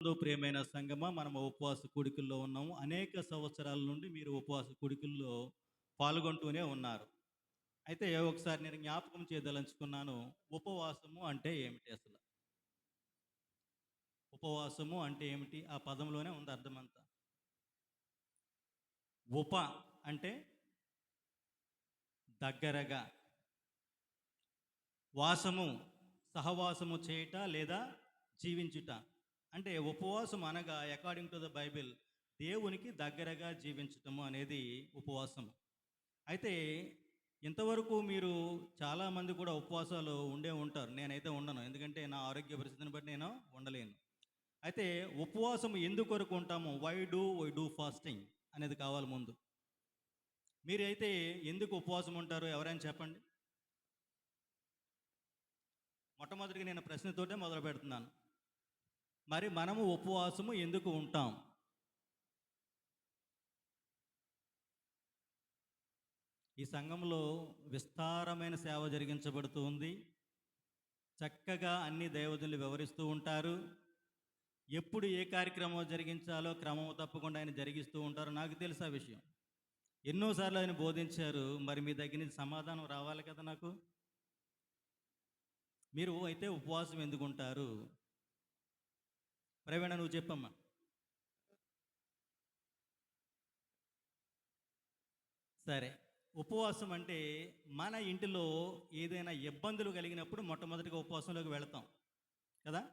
ప్రియమైన సంగమా, మనం ఉపవాస కూడికల్లో ఉన్నాము. అనేక సంవత్సరాల నుండి మీరు ఉపవాస కూడికల్లో పాల్గొంటూనే ఉన్నారు. అయితే ఒకసారి నేను జ్ఞాపకం చేయదలుచుకున్నాను. ఉపవాసము అంటే ఏమిటి అసలు? ఉపవాసము అంటే ఏమిటి? ఆ పదంలోనే ఉంది అర్థమంతా. ఉప అంటే దగ్గరగా, వాసము సహవాసము చేయుట లేదా జీవించుట. అంటే ఉపవాసం అనగా అకార్డింగ్ టు ద బైబిల్ దేవునికి దగ్గరగా జీవించటము అనేది ఉపవాసము. అయితే ఇంతవరకు మీరు చాలామంది కూడా ఉపవాసాలు ఉండే ఉంటారు. నేనైతే ఉండను. ఎందుకంటే నా ఆరోగ్య పరిస్థితిని బట్టి నేను ఉండలేను. అయితే ఉపవాసం ఎందుకొరకు ఉంటాము? వై డూ ఫాస్టింగ్ అనేది కావాలి ముందు. మీరైతే ఎందుకు ఉపవాసం ఉంటారు? ఎవరైనా చెప్పండి. మొట్టమొదటిగా నేను ప్రశ్నతోటే మొదలు పెడుతున్నాను. మరి మనము ఉపవాసము ఎందుకు ఉంటాం? ఈ సంఘంలో విస్తారమైన సేవ జరిగించబడుతూ ఉంది. చక్కగా అన్ని దైవజనులు వివరిస్తూ ఉంటారు. ఎప్పుడు ఏ కార్యక్రమం జరిగించాలో క్రమం తప్పకుండా ఆయన జరిగిస్తూ ఉంటారు. నాకు తెలుసు ఆ విషయం. ఎన్నోసార్లు ఆయన బోధించారు. మరి మీ దగ్గర నుంచి సమాధానం రావాలి కదా నాకు. మీరు అయితే ఉపవాసం ఎందుకుంటారు? ప్రవీణ, నువ్వు చెప్పమ్మా. సరే, ఉపవాసం అంటే మన ఇంటిలో ఏదైనా ఇబ్బందులు కలిగినప్పుడు మొట్టమొదటిగా ఉపవాసంలోకి వెళతాం కదా.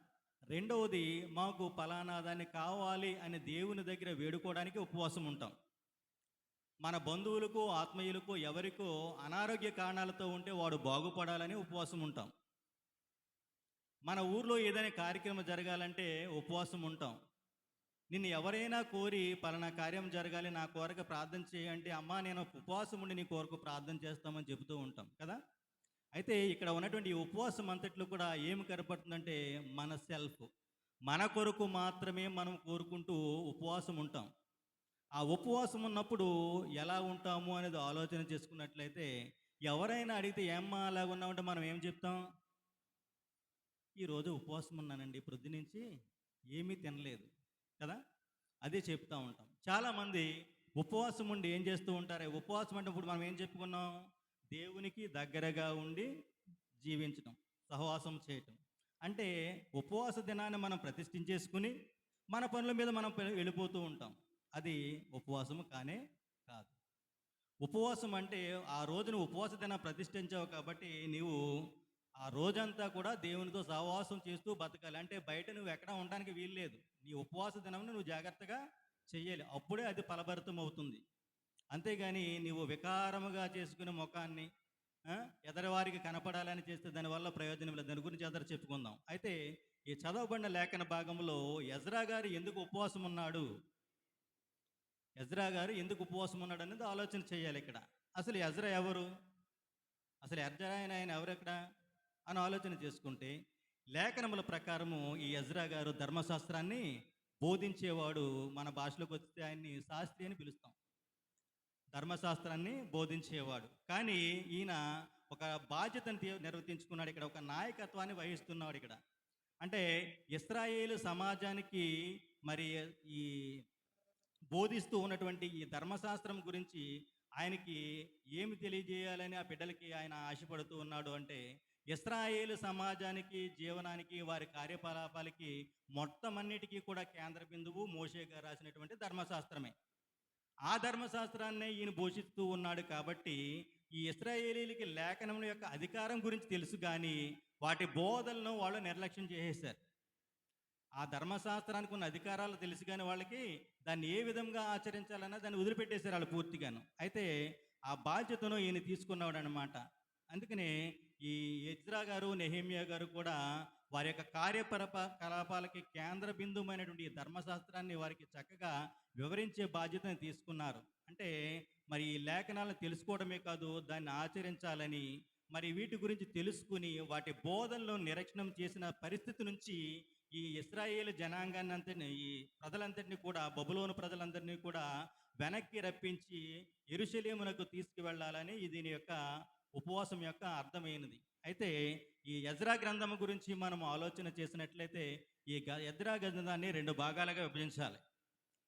రెండవది, మాకు పలానా దాన్ని కావాలి అని దేవుని దగ్గర వేడుకోవడానికి ఉపవాసం ఉంటాం. మన బంధువులకు, ఆత్మీయులకు ఎవరికో అనారోగ్య కారణాలతో ఉంటే వాడు బాగుపడాలని ఉపవాసం ఉంటాం. మన ఊర్లో ఏదైనా కార్యక్రమం జరగాలంటే ఉపవాసం ఉంటాం. నిన్ను ఎవరైనా కోరి పలానా కార్యం జరగాలి, నా కోరిక ప్రార్థన చేయంటే, అమ్మా నేను ఉపవాసం ఉండి నీ కోరిక ప్రార్థన చేస్తామని చెబుతూ ఉంటాం కదా. అయితే ఇక్కడ ఉన్నటువంటి ఈ ఉపవాసం అంతట్లో కూడా ఏమి కనపడుతుందంటే మన సెల్ఫ్, మన కొరకు మాత్రమే మనం కోరుకుంటూ ఉపవాసం ఉంటాం. ఆ ఉపవాసం ఉన్నప్పుడు ఎలా ఉంటాము అనేది ఆలోచన చేసుకున్నట్లయితే, ఎవరైనా అడిగితే ఏమ్మా అలాగ ఉన్నామంటే మనం ఏం చెప్తాం? ఈరోజు ఉపవాసం ఉన్నానండి, ప్రొద్దునుంచి ఏమీ తినలేదు కదా. అదే చెప్తూ ఉంటాం. చాలామంది ఉపవాసం ఉండి ఏం చేస్తూ ఉంటారు? ఉపవాసం అంటే ఇప్పుడు మనం ఏం చెప్పుకున్నాం? దేవునికి దగ్గరగా ఉండి జీవించడం, సహవాసం చేయటం. అంటే ఉపవాస దినాన్ని మనం ప్రతిష్ఠించేసుకుని మన పనుల మీద మనం వెళ్ళిపోతూ ఉంటాం. అది ఉపవాసము కానే కాదు. ఉపవాసం అంటే ఆ రోజున ఉపవాస దినం ప్రతిష్ఠించావు కాబట్టి నీవు ఆ రోజంతా కూడా దేవునితో సహవాసం చేస్తూ బతకాలి. అంటే బయట నువ్వు ఎక్కడ ఉండడానికి వీల్లేదు. నీ ఉపవాస దినంను నువ్వు జాగ్రత్తగా చెయ్యాలి. అప్పుడే అది ఫలభరితం అవుతుంది. అంతేగాని నీవు వికారముగా చేసుకునే ముఖాన్ని ఎదరివారికి కనపడాలని చేస్తే దానివల్ల ప్రయోజనం లేదు. దాని గురించి ఎదరు చెప్పుకుందాం. అయితే ఈ చదవబడిన లేఖన భాగంలో ఎజ్రా గారు ఎందుకు ఉపవాసం ఉన్నాడు? ఎజ్రా గారు ఎందుకు ఉపవాసం ఉన్నాడు అనేది ఆలోచన చేయాలి ఇక్కడ. అసలు ఎజ్రా ఎవరు? అసలు ఎజ్రా ఆయన ఎవరెక్కడ అని ఆలోచన చేసుకుంటే, లేఖనముల ప్రకారము ఈ ఎజ్రా గారు ధర్మశాస్త్రాన్ని బోధించేవాడు. మన భాషలోకి వస్తే ఆయన్ని శాస్త్రి అని పిలుస్తాం. ధర్మశాస్త్రాన్ని బోధించేవాడు. కానీ ఈయన ఒక బాధ్యతను నిర్వర్తించుకున్నాడు ఇక్కడ, ఒక నాయకత్వాన్ని వహిస్తున్నాడు ఇక్కడ. అంటే ఇశ్రాయేలు సమాజానికి మరి ఈ బోధిస్తూ ఉన్నటువంటి ఈ ధర్మశాస్త్రం గురించి ఆయనకి ఏమి తెలియజేయాలని ఆ బిడ్డలకి ఆయన ఆశపడుతూ ఉన్నాడు అంటే, ఇశ్రాయేలు సమాజానికి, జీవనానికి, వారి కార్యకలాపాలకి మొట్టమన్నిటికీ కూడా కేంద్ర బిందువు మోషే గారు రాసినటువంటి ధర్మశాస్త్రమే. ఆ ధర్మశాస్త్రాన్నే ఈయన పోషిస్తూ ఉన్నాడు కాబట్టి ఈ ఇశ్రాయేలీలకి లేఖనం యొక్క అధికారం గురించి తెలుసు, కానీ వాటి బోధలను వాళ్ళు నిర్లక్ష్యం చేసేశారు. ఆ ధర్మశాస్త్రానికి ఉన్న అధికారాలు తెలుసు కానీ వాళ్ళకి దాన్ని ఏ విధంగా ఆచరించాలన్నా దాన్ని వదిలిపెట్టేశారు వాళ్ళు పూర్తిగాను. అయితే ఆ బాధ్యతను ఈయన తీసుకున్నాడు అనమాట. అందుకనే ఈ ఎజ్రా గారు, నెహెమ్యా గారు కూడా వారి యొక్క కలాపాలకి కేంద్ర బిందువుమైనటువంటి ఈ ధర్మశాస్త్రాన్ని వారికి చక్కగా వివరించే బాధ్యతను తీసుకున్నారు. అంటే మరి ఈ లేఖనాలను తెలుసుకోవడమే కాదు, దాన్ని ఆచరించాలని, మరి వీటి గురించి తెలుసుకుని వాటి బోధనలో నిరీక్షణం చేసిన పరిస్థితి నుంచి ఈ ఇశ్రాయేలు జనాంగాన్ని అంతటిని, ఈ ప్రజలందరినీ కూడా, బబులోను ప్రజలందరినీ కూడా వెనక్కి రప్పించి యెరూషలేమునకు తీసుకువెళ్ళాలని దీని యొక్క ఉపవాసం యొక్క అర్థమైనది. అయితే ఈ యెజ్రా గ్రంథం గురించి మనం ఆలోచన చేసినట్లయితే ఈ యెజ్రా గ్రంథాన్ని రెండు భాగాలుగా విభజించాలి.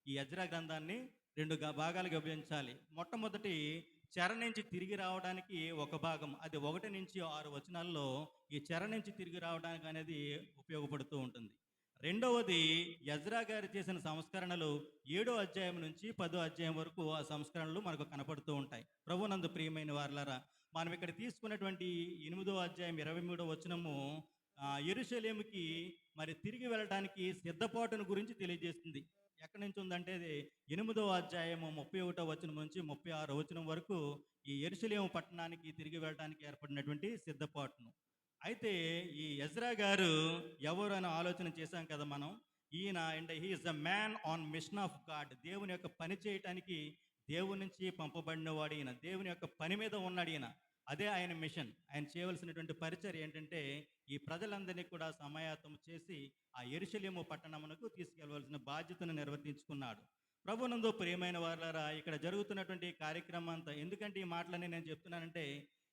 ఈ యెజ్రా గ్రంథాన్ని రెండు భాగాలుగా విభజించాలి. మొట్టమొదటి చెర నుంచి తిరిగి రావడానికి ఒక భాగం, అది 1-6 వచనాల్లో ఈ చెర నుంచి తిరిగి రావడానికి అనేది ఉపయోగపడుతూ ఉంటుంది. రెండవది యెజ్రా గారు చేసిన సంస్కరణలు 7వ అధ్యాయం నుంచి 10వ అధ్యాయం వరకు ఆ సంస్కరణలు మనకు కనపడుతూ ఉంటాయి. ప్రభునందు ప్రియమైన వారలారా, మనం ఇక్కడ తీసుకున్నటువంటి 8వ అధ్యాయం 23వ వచనము యెరూషలేముకి మరి తిరిగి వెళ్ళడానికి సిద్ధపాటును గురించి తెలియజేస్తుంది. ఎక్కడి నుంచి ఉందంటే అది 8వ అధ్యాయము 31వ వచనం నుంచి 36వ వచనం వరకు ఈ యెరూషలేము పట్టణానికి తిరిగి వెళ్ళడానికి ఏర్పడినటువంటి సిద్ధపాటును. అయితే ఈ యెజ్రా గారు ఎవరు అని ఆలోచన చేశాం కదా మనం. ఈయన and he is the man on machine of God. దేవుని యొక్క పని చేయటానికి దేవుని నుంచి పంపబడిన వాడు ఈయన. దేవుని యొక్క పని మీద ఉన్నాడు ఈయన. అదే ఆయన మిషన్. ఆయన చేయవలసినటువంటి పరిచర్య ఏంటంటే ఈ ప్రజలందరినీ కూడా సమాయత్తం చేసి ఆ యెరూషలేము పట్టణమునకు తీసుకెళ్లవలసిన బాధ్యతను నిర్వర్తించుకున్నాడు. ప్రభునందు ప్రియమైన వారలారా, ఇక్కడ జరుగుతున్నటువంటి కార్యక్రమం అంతా, ఎందుకంటే ఈ మాటలన్నీ నేను చెప్తున్నానంటే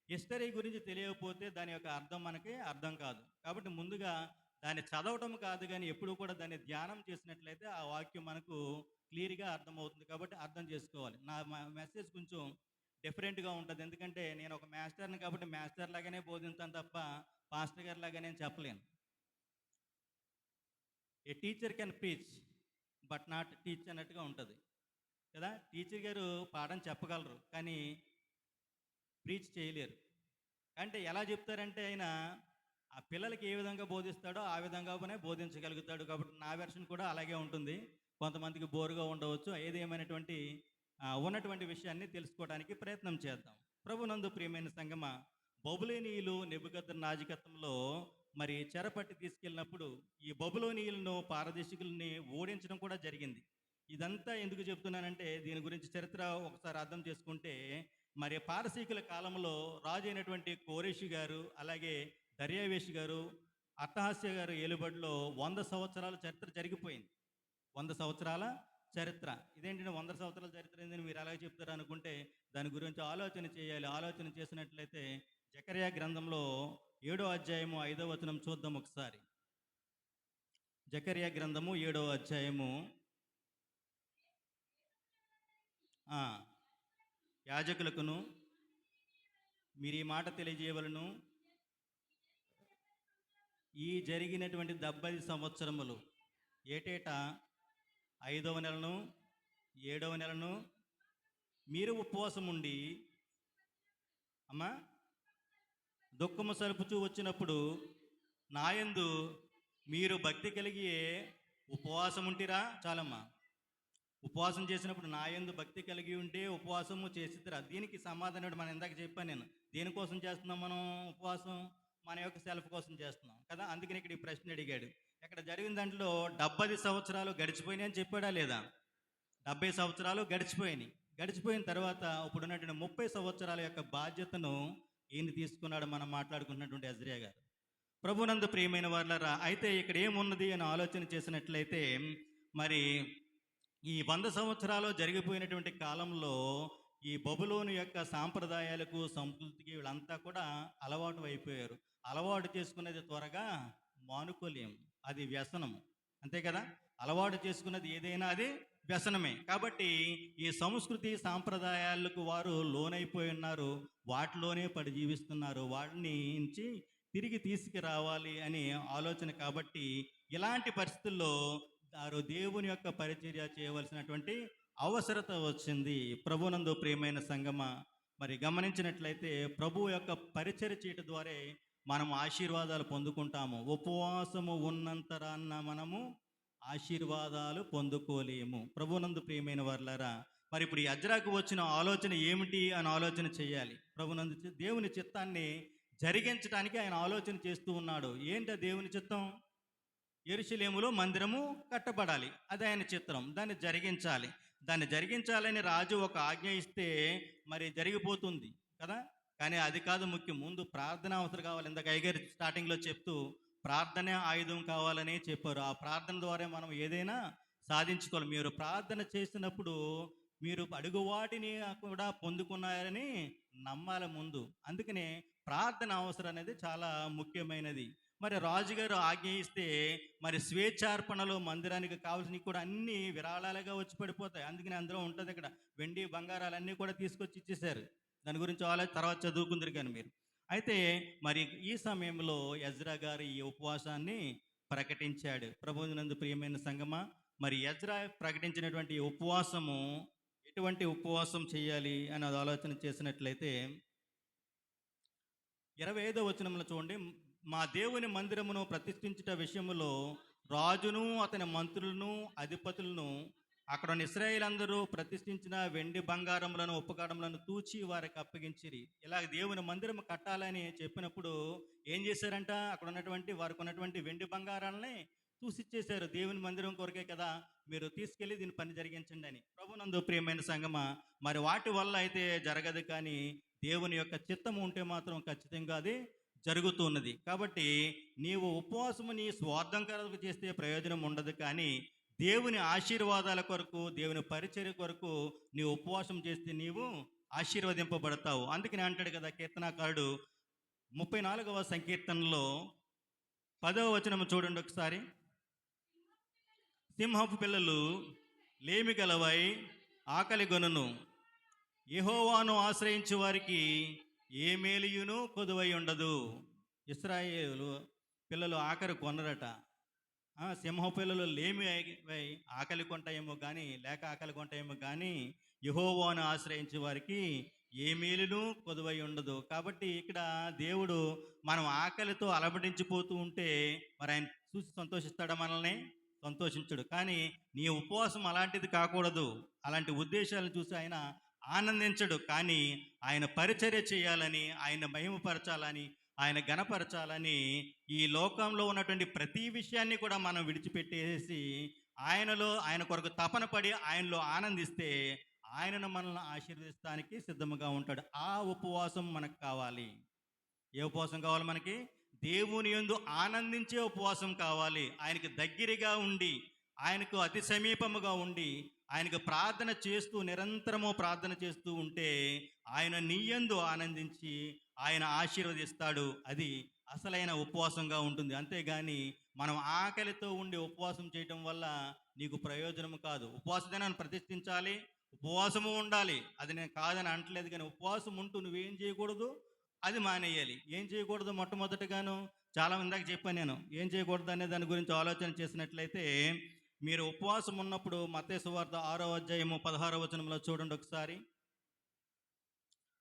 హిస్టరీ గురించి తెలియకపోతే దాని యొక్క అర్థం మనకి అర్థం కాదు. కాబట్టి ముందుగా దాన్ని చదవటం కాదు కానీ ఎప్పుడు కూడా దాన్ని ధ్యానం చేసినట్లయితే ఆ వాక్యం మనకు క్లియర్గా అర్థమవుతుంది. కాబట్టి అర్థం చేసుకోవాలి. నా మెసేజ్ కొంచెం డిఫరెంట్గా ఉంటుంది. ఎందుకంటే నేను ఒక మాస్టర్ని కాబట్టి మాస్టర్ లాగానే బోధించాను తప్ప పాస్టర్ గారి లాగా నేను చెప్పలేను. A teacher can preach but not teach అన్నట్టుగా ఉంటుంది కదా. టీచర్ గారు పాఠం చెప్పగలరు కానీ ప్రీచ్ చేయలేరు. అంటే ఎలా చెప్తారంటే ఆయన ఆ పిల్లలకి ఏ విధంగా బోధిస్తాడో ఆ విధంగానే బోధించగలుగుతాడు. కాబట్టి నా వెర్షన్ కూడా అలాగే ఉంటుంది. కొంతమందికి బోరుగా ఉండవచ్చు. ఏదేమైనటువంటి ఉన్నటువంటి విషయాన్ని తెలుసుకోవడానికి ప్రయత్నం చేద్దాం. ప్రభునందు ప్రియమైన సంగమ, బబులోనీయులు నెబుకద్నెజరు మరి చెరపట్టి తీసుకెళ్ళినప్పుడు ఈ బబులోనీయులను పారదేశికుల్ని ఓడించడం కూడా జరిగింది. ఇదంతా ఎందుకు చెప్తున్నానంటే దీని గురించి చరిత్ర ఒకసారి అర్థం చేసుకుంటే, మరి పారసీకుల కాలంలో రాజు అయినటువంటి కోరేషు గారు, అలాగే దర్యావేషు గారు, అట్టహాస్య గారు ఏలుబడిలో 100 సంవత్సరాల చరిత్ర జరిగిపోయింది. 100 సంవత్సరాల చరిత్ర. ఇదేంటంటే 100 సంవత్సరాల చరిత్ర ఏందని మీరు అలాగే చెప్తారు అనుకుంటే దాని గురించి ఆలోచన చేయాలి. ఆలోచన చేసినట్లయితే జకర్యా గ్రంథంలో 7వ అధ్యాయము 5వ వచనం చూద్దాం ఒకసారి. జకర్యా గ్రంథము 7వ అధ్యాయము. యాజకులకును మీరు ఈ మాట తెలియజేయవలను, ఈ జరిగినటువంటి 70 సంవత్సరములు ఏటేటా 5వ నెలను 7వ నెలను మీరు ఉపవాసం ఉండి అమ్మా దుఃఖము సలుపుచూ వచ్చినప్పుడు నాయందు మీరు భక్తి కలిగి ఉపవాసం ఉంటిరా. చాలమ్మా. ఉపవాసం చేసినప్పుడు నాయందు భక్తి కలిగి ఉంటే ఉపవాసము చేసిరా. దీనికి సమాధానం మనం ఇందాక చెప్పాను నేను. దేనికోసం చేస్తున్నాం మనం ఉపవాసం? మన యొక్క సెల్ఫ్ కోసం చేస్తున్నాం కదా. అందుకని ఇక్కడ ఈ ప్రశ్న అడిగాడు. ఇక్కడ జరిగిన దాంట్లో 70 సంవత్సరాలు గడిచిపోయినాయి అని చెప్పాడా లేదా? 70 సంవత్సరాలు గడిచిపోయిన తర్వాత ఇప్పుడున్నటువంటి 30 సంవత్సరాల యొక్క బాధ్యతను ఈయన తీసుకున్నాడు. మనం మాట్లాడుకున్నటువంటి యెజ్రా గారు. ప్రభునందు ప్రియమైన వారలారా, అయితే ఇక్కడ ఏమున్నది అని ఆలోచన చేసినట్లయితే మరి ఈ 100 సంవత్సరాలు జరిగిపోయినటువంటి కాలంలో ఈ బబులోను యొక్క సాంప్రదాయాలకు సంస్కృతికి వీళ్ళంతా కూడా అలవాటు అయిపోయారు. అలవాటు చేసుకునేది త్వరగా మానుకోలేము. అది వ్యసనము, అంతే కదా. అలవాటు చేసుకున్నది ఏదైనా అది వ్యసనమే. కాబట్టి ఈ సంస్కృతి సాంప్రదాయాలకు వారు లోనైపోయి ఉన్నారు. వాటిలోనే పడి జీవిస్తున్నారు. వాటిని నుంచి తిరిగి తీసుకురావాలి అనే ఆలోచన. కాబట్టి ఇలాంటి పరిస్థితుల్లో వారు దేవుని యొక్క పరిచర్య చేయవలసినటువంటి అవసరత వచ్చింది. ప్రభునందు ప్రియమైన సంగమ, మరి గమనించినట్లయితే ప్రభు యొక్క పరిచర్య చేయటం ద్వారా మనం ఆశీర్వాదాలు పొందుకుంటాము. ఉపవాసము ఉన్నంతరాన్న మనము ఆశీర్వాదాలు పొందుకోలేము. ప్రభునందు ప్రియమైన వారలారా, మరి ఇప్పుడు యెజ్రాకు వచ్చిన ఆలోచన ఏమిటి అని ఆలోచన చేయాలి. ప్రభునందు దేవుని చిత్తాన్ని జరిగించడానికి ఆయన ఆలోచన చేస్తూ ఉన్నాడు. ఏంటి దేవుని చిత్తం? యెరూషలేములో మందిరము కట్టబడాలి. అది ఆయన చిత్రం. దాన్ని జరిగించాలని రాజు ఒక ఆజ్ఞ ఇస్తే మరి జరిగిపోతుంది కదా. కానీ అది కాదు ముఖ్యం. ముందు ప్రార్థన అవసరం కావాలి. ఇందాక అయ్యగారు స్టార్టింగ్లో చెప్తూ ప్రార్థనే ఆయుధం కావాలని చెప్పారు. ఆ ప్రార్థన ద్వారా మనం ఏదైనా సాధించుకోవాలి. మీరు ప్రార్థన చేసినప్పుడు మీరు అడుగు వాటిని కూడా పొందుకున్నారని నమ్మాలి ముందు. అందుకనే ప్రార్థన అవసరం అనేది చాలా ముఖ్యమైనది. మరి రాజుగారు ఆజ్ఞ ఇస్తే మరి స్వేచ్ఛార్పణలు మందిరానికి కావాల్సినవి కూడా అన్నీ విరాళాలుగా వచ్చి పడిపోతాయి. అందుకని అందులో ఉంటుంది ఇక్కడ వెండి బంగారాలన్నీ కూడా తీసుకొచ్చి ఇచ్చేశారు. దాని గురించి తర్వాత చదువుకుందరు కానీ మీరు. అయితే మరి ఈ సమయంలో ఎజ్రా గారు ఈ ఉపవాసాన్ని ప్రకటించాడు. ప్రభువునందు ప్రియమైన సంగమా, మరి ఎజ్రా ప్రకటించినటువంటి ఈ ఉపవాసము ఎటువంటి ఉపవాసం చేయాలి అని ఆలోచన చేసినట్లయితే 25వ వచనంలో చూడండి, మా దేవుని మందిరమును ప్రతిష్ఠించుట విషయములో రాజును అతని మంత్రులను అధిపతులను అక్కడ ఉన్న ఇశ్రాయేలందరూ ప్రతిష్ఠించిన వెండి బంగారములను ఉపకరణములను తూచి వారికి అప్పగించిరి. ఇలా దేవుని మందిరం కట్టాలని చెప్పినప్పుడు ఏం చేశారంట, అక్కడ ఉన్నటువంటి వారికి ఉన్నటువంటి వెండి బంగారాలని చూసిచ్చేశారు. దేవుని మందిరం కొరకే కదా, మీరు తీసుకెళ్ళి దీని పని జరిగించండి అని. ప్రభునందు ప్రియమైన సంగమా, మరి వాటి వల్ల అయితే జరగదు, కానీ దేవుని యొక్క చిత్తము ఉంటే మాత్రం ఖచ్చితంగా అది జరుగుతున్నది. కాబట్టి నీవు ఉపవాసము నీ స్వార్థం కొరకు చేస్తే ప్రయోజనం ఉండదు, కానీ దేవుని ఆశీర్వాదాల కొరకు, దేవుని పరిచర్య కొరకు నీవు ఉపవాసం చేస్తే నీవు ఆశీర్వదింపబడతావు. అందుకని అంటాడు కదా కీర్తనాకారుడు 34వ సంకీర్తనలో 10వ వచనం చూడండి ఒకసారి. సింహపు పిల్లలు లేమి గలవై ఆకలి గొనును, యెహోవాను ఆశ్రయించు వారికి ఏ మేలియును కొదువై ఉండదు. ఇశ్రాయేలు పిల్లలు ఆకలి కొనరట. సింహ పిల్లలు లేమి ఆకలి కొంటాయేమో కానీ, లేక ఆకలి కొంటాయేమో కానీ, యెహోవాను ఆశ్రయించే వారికి ఏ మేలును కొదువై ఉండదు. కాబట్టి ఇక్కడ దేవుడు మనం ఆకలితో అలమటించిపోతూ ఉంటే మరి ఆయన చూసి సంతోషిస్తాడా? మనల్ని సంతోషించడు. కానీ నీ ఉపవాసం అలాంటిది కాకూడదు. అలాంటి ఉద్దేశాలను చూసి ఆయన ఆనందించడు. కానీ ఆయన పరిచర్య చేయాలని, ఆయన మహిమపరచాలని, ఆయన ఘనపరచాలని ఈ లోకంలో ఉన్నటువంటి ప్రతి విషయాన్ని కూడా మనం విడిచిపెట్టేసి ఆయన కొరకు తపన పడి ఆయనలో ఆనందిస్తే ఆయనను మనల్ని ఆశీర్వదిస్తానికి సిద్ధముగా ఉంటాడు. ఆ ఉపవాసం మనకు కావాలి. ఏ ఉపవాసం కావాలి మనకి? దేవుని యందు ఆనందించే ఉపవాసం కావాలి. ఆయనకి దగ్గరగా ఉండి, ఆయనకు అతి సమీపముగా ఉండి, ఆయనకు ప్రార్థన చేస్తూ, నిరంతరము ప్రార్థన చేస్తూ ఉంటే ఆయన నీయందు ఆనందించి ఆయన ఆశీర్వదిస్తాడు. అది అసలైన ఉపవాసంగా ఉంటుంది. అంతేగాని మనం ఆకలితో ఉండి ఉపవాసం చేయటం వల్ల నీకు ప్రయోజనం కాదు. ఉపవాస దినాన్ని ప్రతిష్ఠించాలి, ఉపవాసము ఉండాలి, అది నేను కాదని అంటలేదు. కానీ ఉపవాసం ఉంటూ నువ్వేం చేయకూడదు, అది మానేయాలి. ఏం చేయకూడదు? మొట్టమొదటిగాను చాలా ఇందాక చెప్పాను నేను ఏం చేయకూడదు అనే దాని గురించి ఆలోచన చేసినట్లయితే, మీరు ఉపవాసం ఉన్నప్పుడు మత్తయి సువార్త 6వ అధ్యాయము 16వ వచనంలో చూడండి ఒకసారి.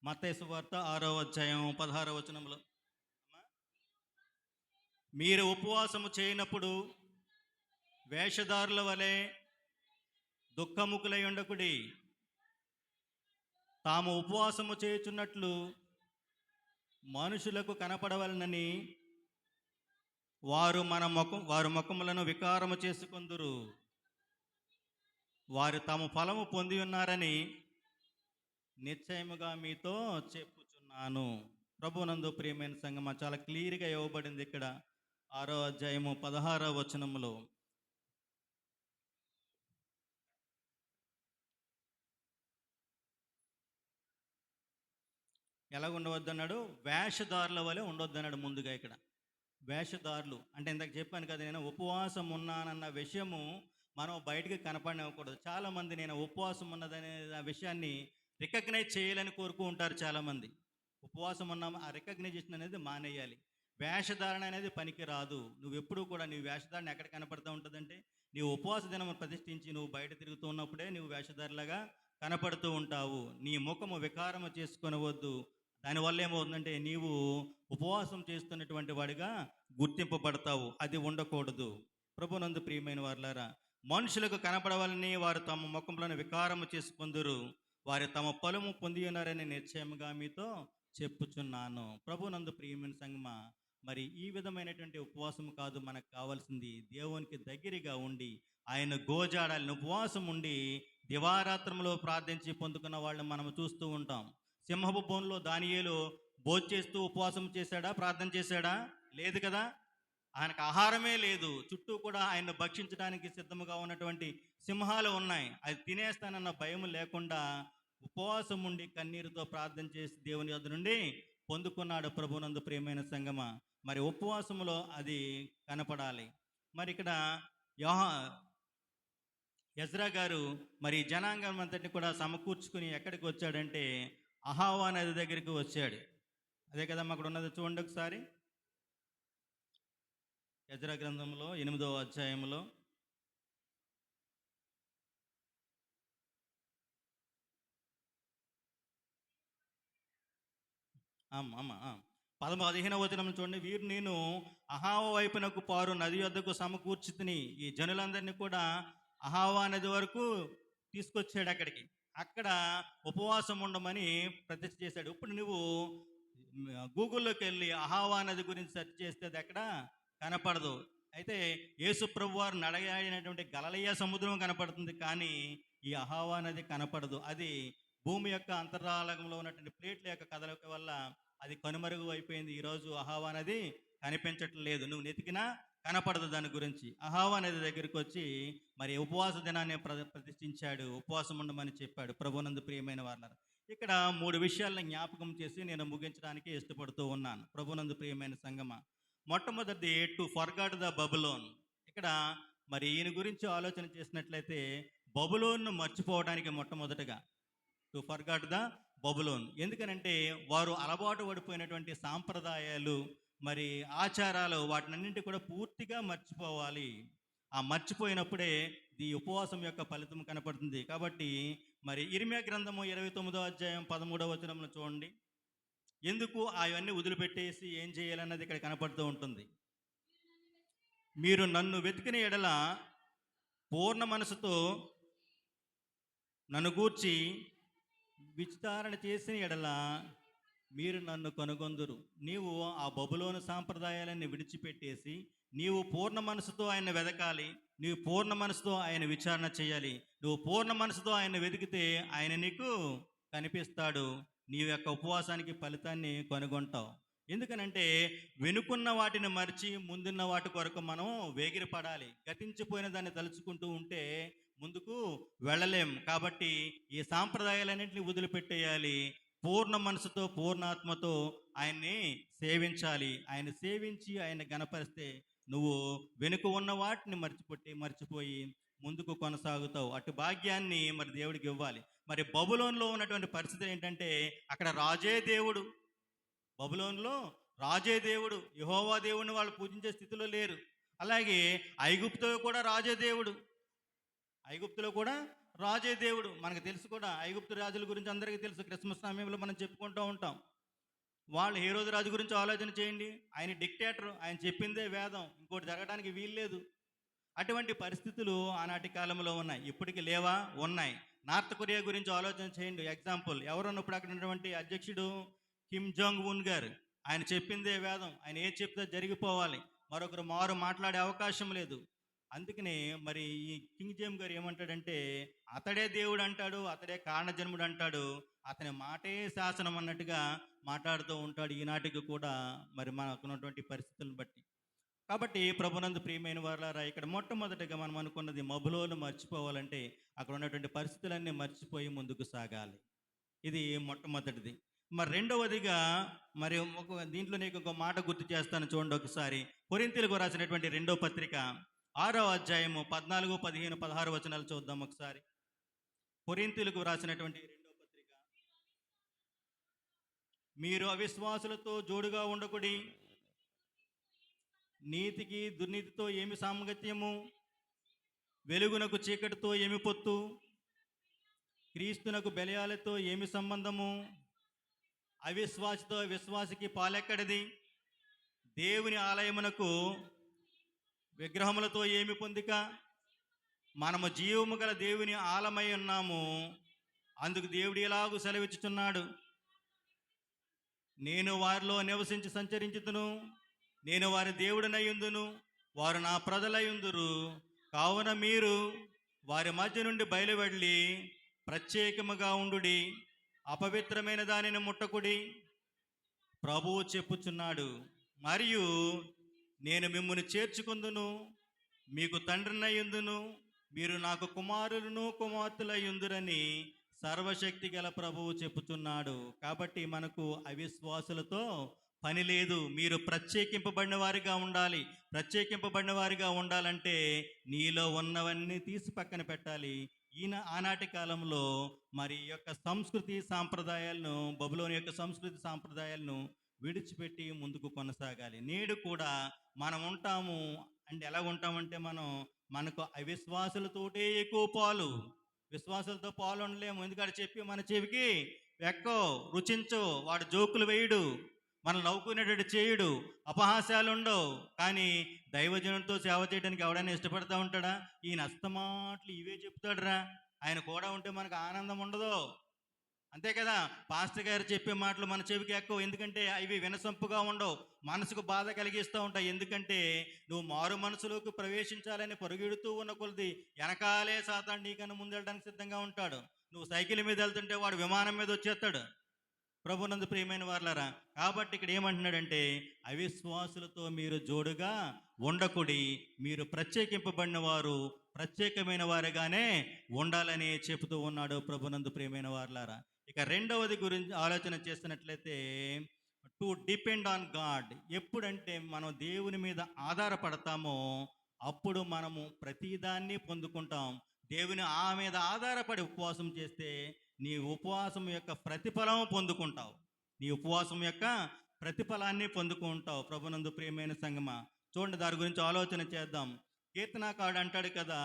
మత్తయి సువార్త 6వ అధ్యాయం 16వ వచనంలో, మీరు ఉపవాసము చేయనప్పుడు వేషధారుల వలె దుఃఖముఖులై ఉండకుడి, తాము ఉపవాసము చేయుచున్నట్లు మనుషులకు కనపడవలనని వారు ముఖములను వికారము చేసుకొందురు, వారు తమ ఫలము పొంది ఉన్నారని నిశ్చయముగా మీతో చెప్పుచున్నాను. ప్రభునందు ప్రియమైన సంగమా, చాలా క్లియర్గా ఇవ్వబడింది ఇక్కడ 6వ అధ్యాయము 16వ వచనములో. ఎలా ఉండవద్దు అన్నాడు? వేషధారుల వలె ఉండొద్దు అన్నాడు. ముందుగా ఇక్కడ వేషధారులు అంటే ఇందాక చెప్పాను కదా, నేను ఉపవాసం ఉన్నానన్న విషయము మనం బయటికి కనపడనివ్వకూడదు. చాలామంది నేను ఉపవాసం ఉన్నదనే ఆ విషయాన్ని రికగ్నైజ్ చేయాలని కోరుకు ఉంటారు చాలామంది. ఉపవాసం ఉన్నాము, ఆ రికగ్నైజేషన్ అనేది మానేయాలి. వేషధారణ అనేది పనికి రాదు. నువ్వు ఎప్పుడూ కూడా నీ వేషధారణ ఎక్కడ కనపడుతూ ఉంటుందంటే, నీ ఉపవాస దినం ప్రతిష్ఠించి నువ్వు బయట తిరుగుతూ ఉన్నప్పుడే నువ్వు వేషధారులాగా కనపడుతూ ఉంటావు. నీ ముఖము వికారము చేసుకొనవద్దు. దానివల్ల ఏమవుతుందంటే నీవు ఉపవాసం చేస్తున్నటువంటి వాడిగా గుర్తింపబడతావు. అది ఉండకూడదు. ప్రభునందు ప్రియమైన వారులారా, మనుషులకు కనపడవాలని వారు తమ ముఖములను వికారము చేసుకొందురు, వారు తమ ఫలము పొంది ఉన్నారని నిశ్చయముగా మీతో చెప్పుచున్నాను. ప్రభునందు ప్రియమైన సంగమా, మరి ఈ విధమైనటువంటి ఉపవాసం కాదు మనకు కావాల్సింది. దేవునికి దగ్గరగా ఉండి ఆయన గోజాడాలని ఉపవాసం ఉండి దివారాత్రంలో ప్రార్థించి పొందుకున్న వాళ్ళని మనం చూస్తూ ఉంటాం. సింహపు బోన్లో దానియేలు భోంచేస్తూ ఉపవాసం చేశాడా? ప్రార్థన చేశాడా? లేదు కదా. ఆయనకు ఆహారమే లేదు. చుట్టూ కూడా ఆయన భక్షించడానికి సిద్ధముగా ఉన్నటువంటి సింహాలు ఉన్నాయి. అది తినేస్తానన్న భయం లేకుండా ఉపవాసం ఉండి కన్నీరుతో ప్రార్థన చేసి దేవుని యొద్ద నుండి పొందుకున్నాడు ప్రభునందు ప్రియమైన సంగమ. మరి ఉపవాసములో అది కనపడాలి. మరి ఇక్కడ యోహా ఎజ్రా గారు మరి జనాంగం అంతటిని కూడా సమకూర్చుకుని ఎక్కడికి వచ్చాడంటే అహావా నది దగ్గరికి వచ్చాడు. అదే కదమ్మా అక్కడ ఉన్నది, చూడండి ఒకసారి. ఎజ్రా గ్రంథంలో 8వ అధ్యాయంలో అమ్మ 15వ వచనం చూడండి. వీరు నేను అహావా వైపునకు పారు నది వద్దకు సమకూర్చుతుని, ఈ జనులందరినీ కూడా అహావా నది వరకు తీసుకొచ్చాడు. అక్కడ ఉపవాసం ఉండమని ప్రతిష్ఠ చేశాడు. ఇప్పుడు నువ్వు గూగుల్లోకి వెళ్ళి అహావా నది గురించి సెర్చ్ చేస్తే అది ఎక్కడ కనపడదు. అయితే యేసు ప్రభు వారు నడయాడినటువంటి గలిలయ సముద్రం కనపడుతుంది, కానీ ఈ అహావా నది కనపడదు. అది భూమి యొక్క అంతరాళంలో ఉన్నటువంటి ప్లేట్ల యొక్క కదలిక వల్ల అది కనుమరుగు అయిపోయింది. ఈరోజు అహావా నది కనిపించట్లేదు. నువ్వు నెతికినా కనపడదు దాని గురించి. అహావా నది దగ్గరికి వచ్చి మరి ఉపవాస దినాన్ని ప్రతిష్ఠించాడు. ఉపవాసం ఉండమని చెప్పాడు. ప్రభునందు ప్రియమైన వారు, ఇక్కడ 3 విషయాలను జ్ఞాపకం చేసి నేను ముగించడానికి ఇష్టపడుతూ ఉన్నాను. ప్రభునందు ప్రియమైన సంగమ, మొట్టమొదటిది టు ఫర్గాట్ ద బబులోన్. ఇక్కడ మరి ఈయన గురించి ఆలోచన చేసినట్లయితే బబులోన్ను మర్చిపోవడానికి మొట్టమొదటగా టు ఫర్గాట్ ద బబులోన్. ఎందుకనంటే వారు అలవాటు పడిపోయినటువంటి సాంప్రదాయాలు మరి ఆచారాలు వాటినన్నింటి కూడా పూర్తిగా మర్చిపోవాలి. ఆ మర్చిపోయినప్పుడే ఈ ఉపవాసం యొక్క ఫలితం కనపడుతుంది. కాబట్టి మరి ఇర్మియా గ్రంథము 29వ అధ్యాయం 13వ వచనంలో చూడండి. ఎందుకు అవన్నీ వదిలిపెట్టేసి ఏం చేయాలన్నది ఇక్కడ కనపడుతూ ఉంటుంది. మీరు నన్ను వెతికిన ఎడల పూర్ణ మనసుతో నన్ను గూర్చి విచారణ చేసిన ఎడల మీరు నన్ను కనుగొందురు. నీవు ఆ బబులోను సాంప్రదాయాలన్నీ విడిచిపెట్టేసి నీవు పూర్ణ మనసుతో ఆయన వెదకాలి. నీవు పూర్ణ మనసుతో ఆయన విచారణ చేయాలి. నువ్వు పూర్ణ మనసుతో ఆయన వెతికితే ఆయన నీకు కనిపిస్తాడు. నీ యొక్క ఉపవాసానికి ఫలితాన్ని కనుగొంటావు. ఎందుకనంటే వెనుకున్న వాటిని మర్చి ముందున్న వాటి కొరకు మనం వేగిరపడాలి. గతించిపోయిన దాన్ని తలుచుకుంటూ ఉంటే ముందుకు వెళ్ళలేం. కాబట్టి ఈ సాంప్రదాయాలన్నింటినీ వదిలిపెట్టేయాలి. పూర్ణ మనసుతో పూర్ణాత్మతో ఆయన్ని సేవించాలి. ఆయన సేవించి ఆయన గణపరిస్తే నువ్వు వెనుక ఉన్న వాటిని మర్చిపోయి ముందుకు కొనసాగుతావు. అటు భాగ్యాన్ని మరి దేవుడికి ఇవ్వాలి. మరి బబులోన్లో ఉన్నటువంటి పరిస్థితి ఏంటంటే అక్కడ రాజే దేవుడు. బబులోన్లో రాజే దేవుడు, యెహోవా దేవుడిని వాళ్ళు పూజించే స్థితిలో లేరు. అలాగే ఐగుప్తులో కూడా రాజే దేవుడు. ఐగుప్తులో కూడా రాజే దేవుడు. మనకు తెలుసు కూడా ఐగుప్తు రాజుల గురించి అందరికీ తెలుసు. క్రిస్మస్ సమయంలో మనం చెప్పుకుంటూ ఉంటాం. వాళ్ళు హేరోదు రాజు గురించి ఆలోచన చేయండి. ఆయన డిక్టేటర్, ఆయన చెప్పిందే వేదం, ఇంకోటి జరగడానికి వీల్లేదు. అటువంటి పరిస్థితులు ఆనాటి కాలంలో ఉన్నాయి. ఇప్పటికి లేవా? ఉన్నాయి. నార్త్ కొరియా గురించి ఆలోచన చేయండి. ఎగ్జాంపుల్ ఎవరున్నప్పుడు అక్కడ ఉన్నటువంటి అధ్యక్షుడు కిమ్ జాంగ్ ఉన్ గారు. ఆయన చెప్పిందే వేదం, ఆయన ఏది చెప్తే జరిగిపోవాలి. మరొకరు మాట్లాడే అవకాశం లేదు. అందుకనే మరి ఈ కింగ్ జేమ్ గారు ఏమంటాడంటే అతడే దేవుడు అంటాడు, అతడే కారణజన్ముడు అంటాడు, అతని మాటే శాసనం అన్నట్టుగా మాట్లాడుతూ ఉంటాడు ఈనాటికి కూడా మరి మనకున్నటువంటి పరిస్థితులను బట్టి. కాబట్టి ప్రభునందు ప్రియమైన వారులారా, ఇక్కడ మొట్టమొదటిగా మనం అనుకున్నది బబులోను మర్చిపోవాలంటే అక్కడ ఉన్నటువంటి పరిస్థితులన్నీ మర్చిపోయి ముందుకు సాగాలి. ఇది మొట్టమొదటిది. మరి రెండవదిగా మరి దీంట్లో నీకు ఒక మాట గుర్తు చేస్తాను చూడండి ఒకసారి. కొరింథీయులకు రాసినటువంటి 2వ పత్రిక 6వ అధ్యాయము 14, 15, 16 వచనాలు చూద్దాం ఒకసారి. కొరింథీయులకు రాసినటువంటి 2వ పత్రిక. మీరు అవిశ్వాసులతో జోడుగా ఉండకుడి. నీతికి దుర్నీతితో ఏమి సాంగత్యము? వెలుగునకు చీకటితో ఏమి పొత్తు? క్రీస్తునకు బెలయాలతో ఏమి సంబంధము? అవిశ్వాసితో విశ్వాసికి పాలెక్కడిది? దేవుని ఆలయమునకు విగ్రహములతో ఏమి పొందిక? మనము జీవము గల దేవుని ఆలమై ఉన్నాము. అందుకు దేవుడు ఎలాగూ సెలవిచ్చుచున్నాడు, నేను వారిలో నివసించి సంచరించుదును, నేను వారి దేవుడినయ్యుందును, వారు నా ప్రజలయ్యుందురు. కావున మీరు వారి మధ్య నుండి బయలువెళ్ళి ప్రత్యేకముగా ఉండుడి, అపవిత్రమైన దానిని ముట్టకుడి. ప్రభువు చెప్పుచున్నాడు, మరియు నేను మిమ్మును చేర్చుకుందును, మీకు తండ్రినయ్యుందును, మీరు నాకు కుమారులను కుమార్తెలయ్యుందురని సర్వశక్తి గల ప్రభువు చెప్పుచున్నాడు. కాబట్టి మనకు అవిశ్వాసులతో పని లేదు. మీరు ప్రత్యేకింపబడిన వారిగా ఉండాలి. ప్రత్యేకింపబడిన వారిగా ఉండాలంటే నీలో ఉన్నవన్నీ తీసి పక్కన పెట్టాలి. ఆనాటి కాలంలో మరి ఈ యొక్క సంస్కృతి సాంప్రదాయాలను, బబులోని యొక్క సంస్కృతి సాంప్రదాయాలను విడిచిపెట్టి ముందుకు కొనసాగాలి. నేడు కూడా మనం ఉంటాము అంటే ఎలా ఉంటామంటే మనకు అవిశ్వాసులతోటే ఎక్కువ పాలు. విశ్వాసులతో పాలు ఉండలేము. ఎందుకంటే చెప్పి మన చెవికి ఎక్కో రుచించు, వాడు జోకులు వేయడు, మనం నవ్వుకునేటట్టు చేయుడు, అపహాస్యాలు ఉండవు. కానీ దైవజనంతో సేవ చేయడానికి ఎవడైనా ఇష్టపడతా ఉంటాడా? ఈయన అస్తమాట్లు ఇవే చెప్తాడురా, ఆయన కూడా ఉంటే మనకు ఆనందం ఉండదు. అంతే కదా, పాస్టర్ గారు చెప్పే మాటలు మన చెవికి ఎక్కువ. ఎందుకంటే అవి వినసొంపుగా ఉండవు, మనసుకు బాధ కలిగిస్తూ ఉంటాయి. ఎందుకంటే నువ్వు మారు మనసులోకి ప్రవేశించాలని పరుగెడుతూ ఉన్న కొలది వెనకాలే సాతాను నీకన్నా ముందు వెళ్ళడానికి సిద్ధంగా ఉంటాడు. నువ్వు సైకిల్ మీద వెళ్తుంటే వాడు విమానం మీద వచ్చేస్తాడు. ప్రభునందు ప్రియమైన వారలారా, కాబట్టి ఇక్కడ ఏమంటున్నాడంటే అవిశ్వాసులతో మీరు జోడుగా ఉండకుడి, మీరు ప్రత్యేకింపబడిన వారు, ప్రత్యేకమైన వారిగానే ఉండాలని చెబుతూ ఉన్నాడు ప్రభునందు ప్రియమైన వారలారా. ఇక రెండవది గురించి ఆలోచన చేస్తున్నట్లయితే టు డిపెండ్ ఆన్ గాడ్. ఎప్పుడంటే మనం దేవుని మీద ఆధారపడతామో అప్పుడు మనము ప్రతిదాన్ని పొందుకుంటాం. దేవుని మీద ఆధారపడి ఉపవాసం చేస్తే నీ ఉపవాసం యొక్క ప్రతిఫలం పొందుకుంటావు. నీ ఉపవాసం యొక్క ప్రతిఫలాన్ని పొందుకుంటావు. ప్రభునందు ప్రియమైన సంగమా, చూడండి, దాని గురించి ఆలోచన చేద్దాం. కీర్తనాకారుడు అంటాడు కదా,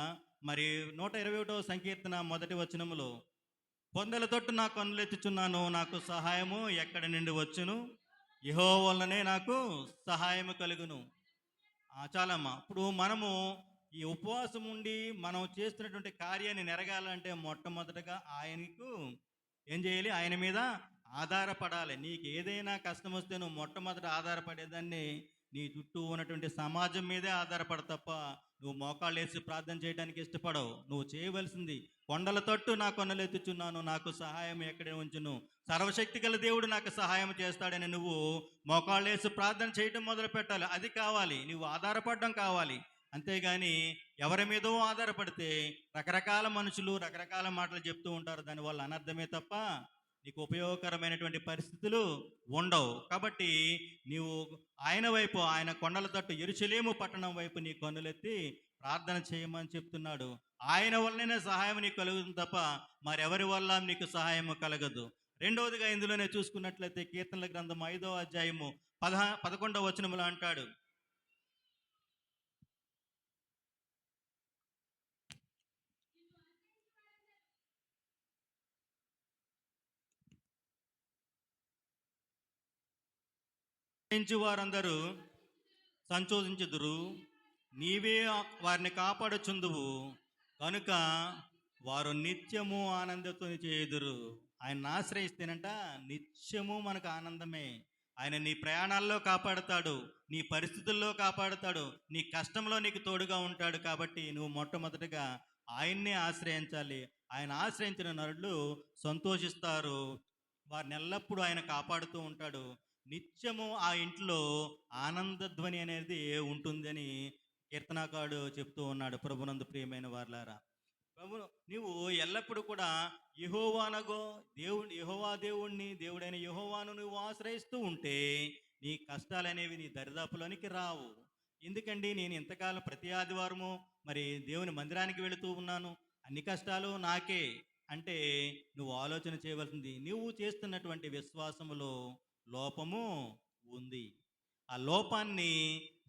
మరి 121వ సంకీర్తన 1వ వచనములో, పొందల తొట్టు నా కన్నులెత్తుచున్నాను, నాకు సహాయము ఎక్కడి నుండి వచ్చును, యెహోవా వల్లనే నాకు సహాయము కలుగును. చాలమ్మా. ఇప్పుడు మనము ఈ ఉపవాసం ఉండి మనం చేస్తున్నటువంటి కార్యాన్ని నెరగాలంటే మొట్టమొదటగా ఆయనకు ఏం చేయాలి? ఆయన మీద ఆధారపడాలి. నీకు ఏదైనా కష్టం వస్తే నువ్వు మొట్టమొదట ఆధారపడేదాన్ని నీ చుట్టూ ఉన్నటువంటి సమాజం మీదే ఆధారపడ తప్ప నువ్వు మోకాళ్ళు వేసి ప్రార్థన చేయడానికి ఇష్టపడవు. నువ్వు చేయవలసింది, కొండల తట్టు నా కొనలెత్తుచున్నాను, నాకు సహాయం ఎక్కడే ఉంచును, సర్వశక్తి గల దేవుడు నాకు సహాయం చేస్తాడని నువ్వు మోకాళ్ళు వేసి ప్రార్థన చేయడం మొదలు పెట్టాలి. అది కావాలి, నువ్వు ఆధారపడడం కావాలి. అంతేగాని ఎవరి మీదో ఆధారపడితే రకరకాల మనుషులు రకరకాల మాటలు చెప్తూ ఉంటారు. దానివల్ల అనర్థమే తప్ప నీకు ఉపయోగకరమైనటువంటి పరిస్థితులు ఉండవు. కాబట్టి నీవు ఆయన వైపు, ఆయన కొండల తట్టు యెరూషలేము పట్టణం వైపు నీ కన్నులెత్తి ప్రార్థన చేయమని చెప్తున్నాడు. ఆయన వల్లనే సహాయం నీకు కలుగుతుంది తప్ప మరెవరి వల్ల నీకు సహాయం కలగదు. రెండవదిగా ఇందులోనే చూసుకున్నట్లయితే కీర్తనల గ్రంథం 5వ అధ్యాయము 11వ వచనములో అంటాడు, వారందరూ సంచోదించుదురు, నీవే వారిని కాపాడుచుందువు కనుక వారు నిత్యము ఆనందంతో చేయుదురు. ఆయన ఆశ్రయిస్తేనంట నిత్యము మనకు ఆనందమే. ఆయన నీ ప్రయాణాల్లో కాపాడుతాడు, నీ పరిస్థితుల్లో కాపాడుతాడు, నీ కష్టంలో నీకు తోడుగా ఉంటాడు. కాబట్టి నువ్వు మొట్టమొదటిగా ఆయన్నే ఆశ్రయించాలి. ఆయన ఆశ్రయించిన నరులు సంతోషిస్తారు, వారిని ఎల్లప్పుడూ ఆయన కాపాడుతూ ఉంటాడు. నిత్యము ఆ ఇంట్లో ఆనందధ్వని అనేది ఉంటుందని కీర్తనాకారుడు చెప్తూ ఉన్నాడు. ప్రభునందు ప్రియమైన వారలారా, నీవు ఎల్లప్పుడూ కూడా యెహోవా దేవుడైన యెహోవాను నువ్వు ఆశ్రయిస్తూ ఉంటే నీ కష్టాలు అనేవి నీ దరిదాపులోనికి రావు. ఎందుకండి నేను ఇంతకాలం ప్రతి ఆదివారము మరి దేవుని మందిరానికి వెళుతూ ఉన్నాను, అన్ని కష్టాలు నాకే అంటే నువ్వు ఆలోచన చేయవలసింది, నువ్వు చేస్తున్నటువంటి విశ్వాసములో లోపము ఉంది. ఆ లోపాన్ని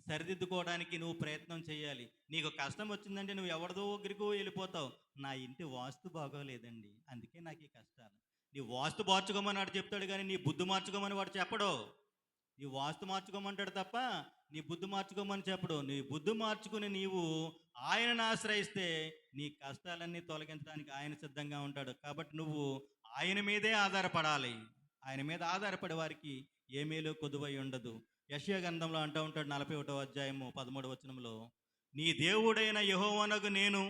సరిదిద్దుకోవడానికి నువ్వు ప్రయత్నం చేయాలి. నీకు కష్టం వచ్చిందంటే నువ్వు ఎవరిదో దగ్గరికి వెళ్ళిపోతావు, నా ఇంటి వాస్తు బాగోలేదండి అందుకే నాకు ఈ కష్టాలు. నీ వాస్తు మార్చుకోమని వాడు చెప్తాడు, కానీ నీ బుద్ధి మార్చుకోమని వాడు చెప్పడు. నీ వాస్తు మార్చుకోమంటాడు తప్ప నీ బుద్ధి మార్చుకోమని చెప్పడు. నీ బుద్ధి మార్చుకుని నీవు ఆయనను ఆశ్రయిస్తే నీ కష్టాలన్నీ తొలగించడానికి ఆయన సిద్ధంగా ఉంటాడు. కాబట్టి నువ్వు ఆయన మీదే ఆధారపడాలి. ఆయన మీద ఆధారపడే వారికి ఏ మేలు కొదువై ఉండదు. యెషయా గ్రంథంలో అంటూ ఉంటాడు 41వ అధ్యాయము 13వ వచనంలో, నీ దేవుడైన యెహోవానగు నేను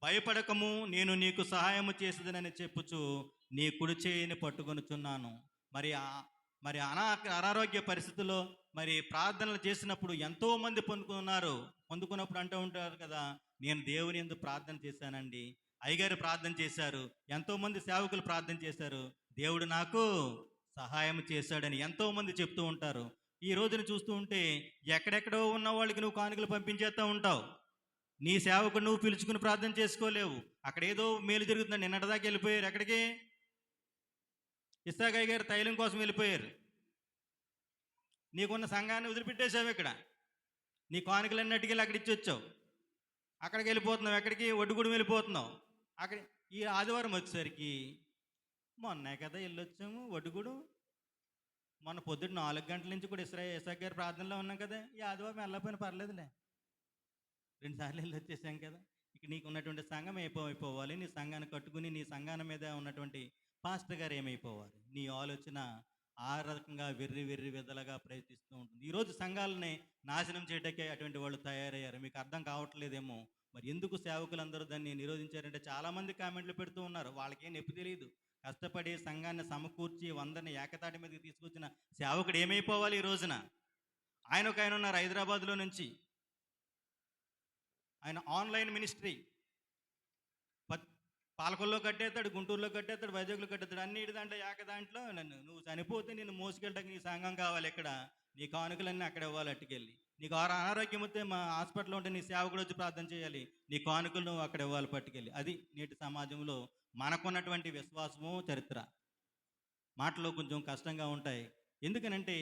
భయపడకము, నేను నీకు సహాయము చేసేదనని చెప్పుచు నీ కుడి చేయిని పట్టుకొనుచున్నాను. మరి మరి అనారోగ్య పరిస్థితుల్లో మరి ప్రార్థనలు చేసినప్పుడు ఎంతో మంది పొందుకున్నప్పుడు అంటూ ఉంటారు కదా, నేను దేవుని యందు ప్రార్థన చేశానండి, అయ్యగారు ప్రార్థన చేశారు, ఎంతో మంది సేవకులు ప్రార్థన చేశారు, దేవుడు నాకు సహాయం చేశాడని ఎంతో మంది చెప్తూ ఉంటారు. ఈ రోజున చూస్తూ ఉంటే ఎక్కడెక్కడో ఉన్న వాళ్ళకి నువ్వు కానుకలు పంపించేస్తూ ఉంటావు. నీ సేవకుడు నువ్వు పిలుచుకుని ప్రార్థన చేసుకోలేవు. అక్కడ ఏదో మేలు జరుగుతుందని నిన్నటిదాకా వెళ్ళిపోయారు. ఎక్కడికి? ఇస్సాకయ్య గారు తైలం కోసం వెళ్ళిపోయారు. నీకున్న సంఘాన్ని వదిలిపెట్టేసావు. ఇక్కడ నీ కానుకలన్నీ అట్టుకెళ్ళి అక్కడ ఇచ్చి వచ్చావు. అక్కడికి వెళ్ళిపోతున్నావు. ఎక్కడికి? ఒడ్డుగూడెం వెళ్ళిపోతున్నావు. అక్కడ ఈ ఆదివారం వచ్చేసరికి మొన్నే కదా వెళ్ళొచ్చాము ఒడ్డుగూడెం, మొన్న పొద్దున్న 4 గంటల నుంచి కూడా ఇస్సాక్ గారి ప్రార్థనలో ఉన్నాం కదా, ఈ ఆదివారం వెళ్ళకపోయినా పర్లేదులే, 2 సార్లు వెళ్ళి వచ్చేసాం కదా. ఇక నీకు ఉన్నటువంటి సంఘం అయిపోవాలి, నీ సంఘాన్ని కట్టుకుని నీ సంఘాన్ని మీద ఉన్నటువంటి పాస్టర్ గారు ఏమైపోవాలి. నీ ఆలోచన ఆ రకంగా వెర్రి విధలుగా ప్రయత్నిస్తూ ఉంటుంది. ఈరోజు సంఘాలని నాశనం చేయటకే అటువంటి వాళ్ళు తయారయ్యారు. మీకు అర్థం కావట్లేదేమో. మరి ఎందుకు సేవకులందరూ దాన్ని నిరోధించారంటే చాలామంది కామెంట్లు పెడుతూ ఉన్నారు. వాళ్ళకేం నొప్పి తెలియదు. కష్టపడి సంఘాన్ని సమకూర్చి 100ని ఏకతాటి మీదకి తీసుకొచ్చిన సేవకుడు ఏమైపోవాలి ఈ రోజున? ఆయన ఉన్నారు హైదరాబాద్లో నుంచి. ఆయన ఆన్లైన్ మినిస్ట్రీ పాలకొల్లో కట్టేస్తాడు, గుంటూరులో కట్టేస్తాడు, వైజాగ్లో కట్టేస్తాడు, అన్నిటి దాంట్లో నువ్వు చనిపోతే నిన్ను మోసుకెళ్ళడానికి నీ సంఘం కావాలి. ఇక్కడ నీ కానుకలన్నీ అక్కడ ఇవ్వాలి. అట్టుకెళ్ళి నీకు అనారోగ్యం వస్తే మా హాస్పిటల్లో ఉంటే నీ సేవకుడు వచ్చి ప్రార్థన చేయాలి, నీ కానుకలు నువ్వు అక్కడ ఇవ్వాలి పట్టుకెళ్ళి. అది నేటి సమాజంలో మనకున్నటువంటి విశ్వాసము. చరిత్ర మాటలో కొంచెం కష్టంగా ఉంటాయి. ఎందుకనంటే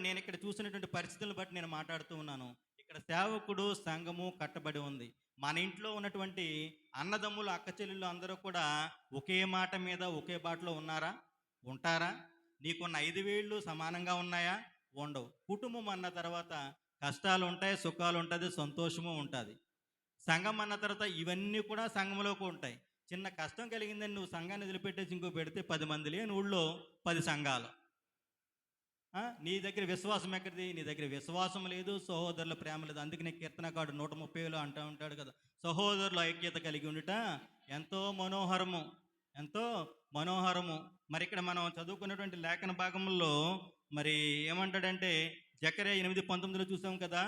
నేను ఇక్కడ చూసినటువంటి పరిస్థితులను బట్టి నేను మాట్లాడుతూ ఉన్నాను. ఇక్కడ సేవకుడు సంఘము కట్టబడి ఉంది. మన ఇంట్లో ఉన్నటువంటి అన్నదమ్ములు అక్క చెల్లెళ్ళు అందరూ కూడా ఒకే మాట మీద ఒకే బాటలో ఉన్నారా? ఉంటారా? నీకున్న 5 వేళ్ళు సమానంగా ఉన్నాయా? ఉండవు. కుటుంబం అన్న తర్వాత కష్టాలు ఉంటాయి, సుఖాలు ఉంటుంది, సంతోషము ఉంటుంది. సంఘం అన్న తర్వాత ఇవన్నీ కూడా సంఘంలోకి ఉంటాయి. చిన్న కష్టం కలిగిందని నువ్వు సంఘాన్ని వదిలిపెట్టేసి ఇంకో పెడితే 10 మంది లేని ఊళ్ళో 10 సంఘాలు. నీ దగ్గర విశ్వాసం ఎక్కడిది? నీ దగ్గర విశ్వాసం లేదు, సహోదరుల ప్రేమ లేదు. అందుకనే కీర్తనకాడు 130లో అంటూ ఉంటాడు కదా, సహోదరుల ఐక్యత కలిగి ఉండుట ఎంతో మనోహరము. మరి ఇక్కడ మనం చదువుకున్నటువంటి లేఖన భాగంలో మరి ఏమంటాడంటే జకర్యా 8:19 చూసాం కదా,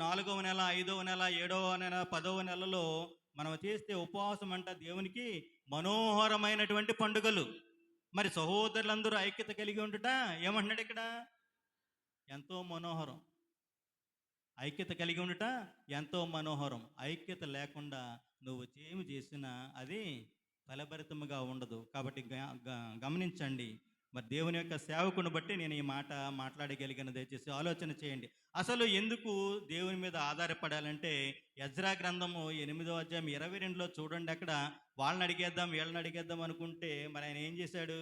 4వ నెల, 5వ నెల, 7వ నెల, 10వ నెలలో మనం చేస్తే ఉపవాసం అంట దేవునికి మనోహరమైనటువంటి పండుగలు. మరి సహోదరులందరూ ఐక్యత కలిగి ఉండుట ఏమంటున్నాడు ఇక్కడ? ఎంతో మనోహరం. ఐక్యత కలిగి ఉండుట ఎంతో మనోహరం. ఐక్యత లేకుండా నువ్వు ఏమి చేసినా అది ఫలభరితముగా ఉండదు. కాబట్టి గమనించండి. మరి దేవుని యొక్క సేవకుని బట్టి నేను ఈ మాట మాట్లాడగలిగిన, దయచేసి ఆలోచన చేయండి. అసలు ఎందుకు దేవుని మీద ఆధారపడాలంటే ఎజ్రా గ్రంథము 8వ అధ్యాయం 22లో చూడండి. అక్కడ వాళ్ళని అడిగేద్దాం వీళ్ళని అడిగేద్దాం అనుకుంటే మరి ఆయన ఏం చేశాడు?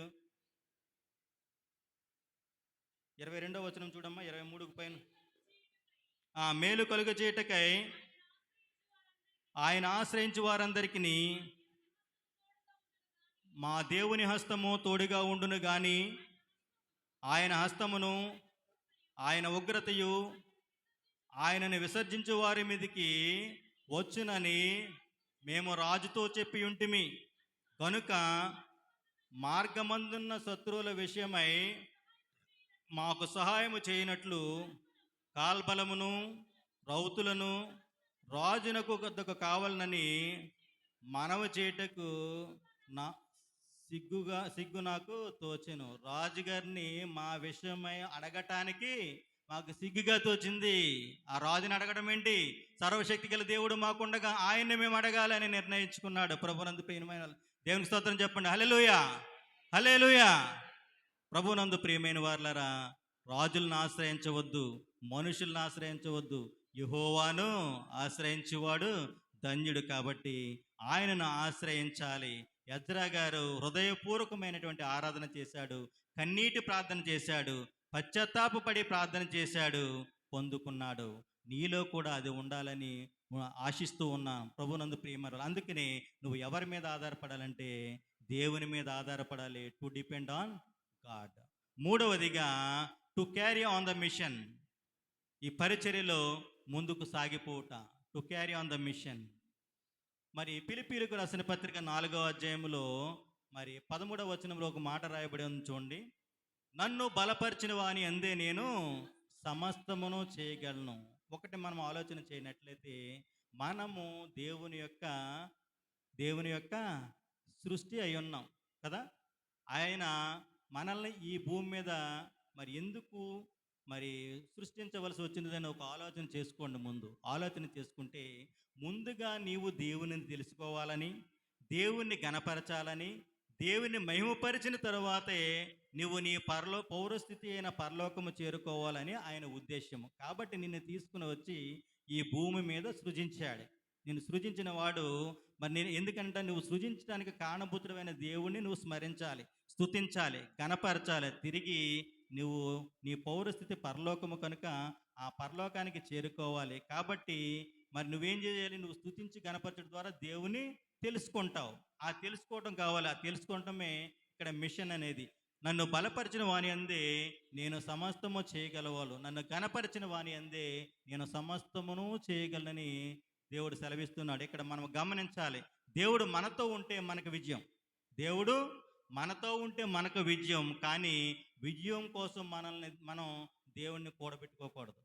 22వ వచనం చూడమ్మా, 23కు పైన. మేలు కలుగ చేయటకై ఆయన ఆశ్రయించు వారందరికీ మా దేవుని హస్తము తోడుగా ఉండును గాని ఆయన హస్తమును ఆయన ఉగ్రతయు ఆయనను విసర్జించు వారి మీదకి వచ్చునని మేము రాజుతో చెప్పి ఉంటిమి. కనుక మార్గమందున్న శత్రువుల విషయమై మాకు సహాయము చేయనట్లు కాల్బలమును రౌతులను రాజునకు వద్దకు కావాలనని మనవి చేయటకు సిగ్గు నాకు తోచెను. రాజుగారిని మా విషయమై అడగటానికి మాకు సిగ్గుగా తోచింది. ఆ రాజుని అడగడం ఏంటి? సర్వశక్తి గల దేవుడు మాకుండగా ఆయన్ని మేము అడగాలని నిర్ణయించుకున్నాడు. ప్రభునందు ప్రియమైన దేవునికి స్తోత్రం చెప్పండి. హల్లెలూయా, హల్లెలూయా. ప్రభునందు ప్రియమైన వారులారా, రాజులను ఆశ్రయించవద్దు, మనుషులను ఆశ్రయించవద్దు, యెహోవాను ఆశ్రయించేవాడు ధన్యుడు. కాబట్టి ఆయనను ఆశ్రయించాలి. ఎజ్రా గారు హృదయపూర్వకమైనటువంటి ఆరాధన చేశాడు, కన్నీటి ప్రార్థన చేశాడు, పశ్చాత్తాపపడి ప్రార్థన చేశాడు, పొందుకున్నాడు. నీలో కూడా అది ఉండాలని ఆశిస్తూ ఉన్నా ప్రభునందు ప్రియమరులు. అందుకనే నువ్వు ఎవరి మీద ఆధారపడాలంటే దేవుని మీద ఆధారపడాలి. To depend on God. మూడవదిగా to carry on the mission. ఈ పరిచర్యలో ముందుకు సాగిపోవుట, to carry on the mission. మరి ఫిలిప్పీయులకు రాసిన పత్రిక 4వ అధ్యాయంలో మరి 13వ వచనంలో ఒక మాట రాయబడి ఉంది చూడండి. నన్ను బలపరిచిన వాని అందే నేను సమస్తమును చేయగలను. ఒకటి మనం ఆలోచన చేయనట్లయితే మనము దేవుని యొక్క దేవుని యొక్క సృష్టి అయి ఉన్నాం కదా. ఆయన మనల్ని ఈ భూమి మీద మరి ఎందుకు మరి సృష్టించవలసి వచ్చిందని ఒక ఆలోచన చేసుకోండి. ముందు ఆలోచన చేసుకుంటే ముందుగా నీవు దేవుని తెలుసుకోవాలని, దేవుణ్ణి గణపరచాలని, దేవుని మహిమపరిచిన తరువాతే నువ్వు నీ పౌరస్థితి అయిన పరలోకము చేరుకోవాలని ఆయన ఉద్దేశము. కాబట్టి నిన్ను తీసుకుని వచ్చి ఈ భూమి మీద సృజించాడు. నేను సృజించిన వాడు మరి నేను ఎందుకంటే నువ్వు సృజించడానికి కారణభూతుడమైన దేవుణ్ణి నువ్వు స్మరించాలి, స్తుతించాలి, గణపరచాలి. తిరిగి నువ్వు నీ పౌరస్థితి పరలోకము కనుక ఆ పరలోకానికి చేరుకోవాలి. కాబట్టి మరి నువ్వేం చేయాలి? నువ్వు స్తుతించి గణపరచడం ద్వారా దేవుని తెలుసుకుంటావు. ఆ తెలుసుకోవటం కావాలి. ఆ తెలుసుకోవటమే ఇక్కడ మిషన్ అనేది. నన్ను బలపరిచిన వాని అందే నేను సమస్తము చేయగలవాళ్ళు, నన్ను గణపరిచిన వాని అందే నేను సమస్తమును చేయగలనని దేవుడు సెలవిస్తున్నాడు. ఇక్కడ మనం గమనించాలి, దేవుడు మనతో ఉంటే మనకు విజయం. దేవుడు మనతో ఉంటే మనకు విజయం. కానీ విజయం కోసం మనం దేవుణ్ణి కూడబెట్టుకోకూడదు.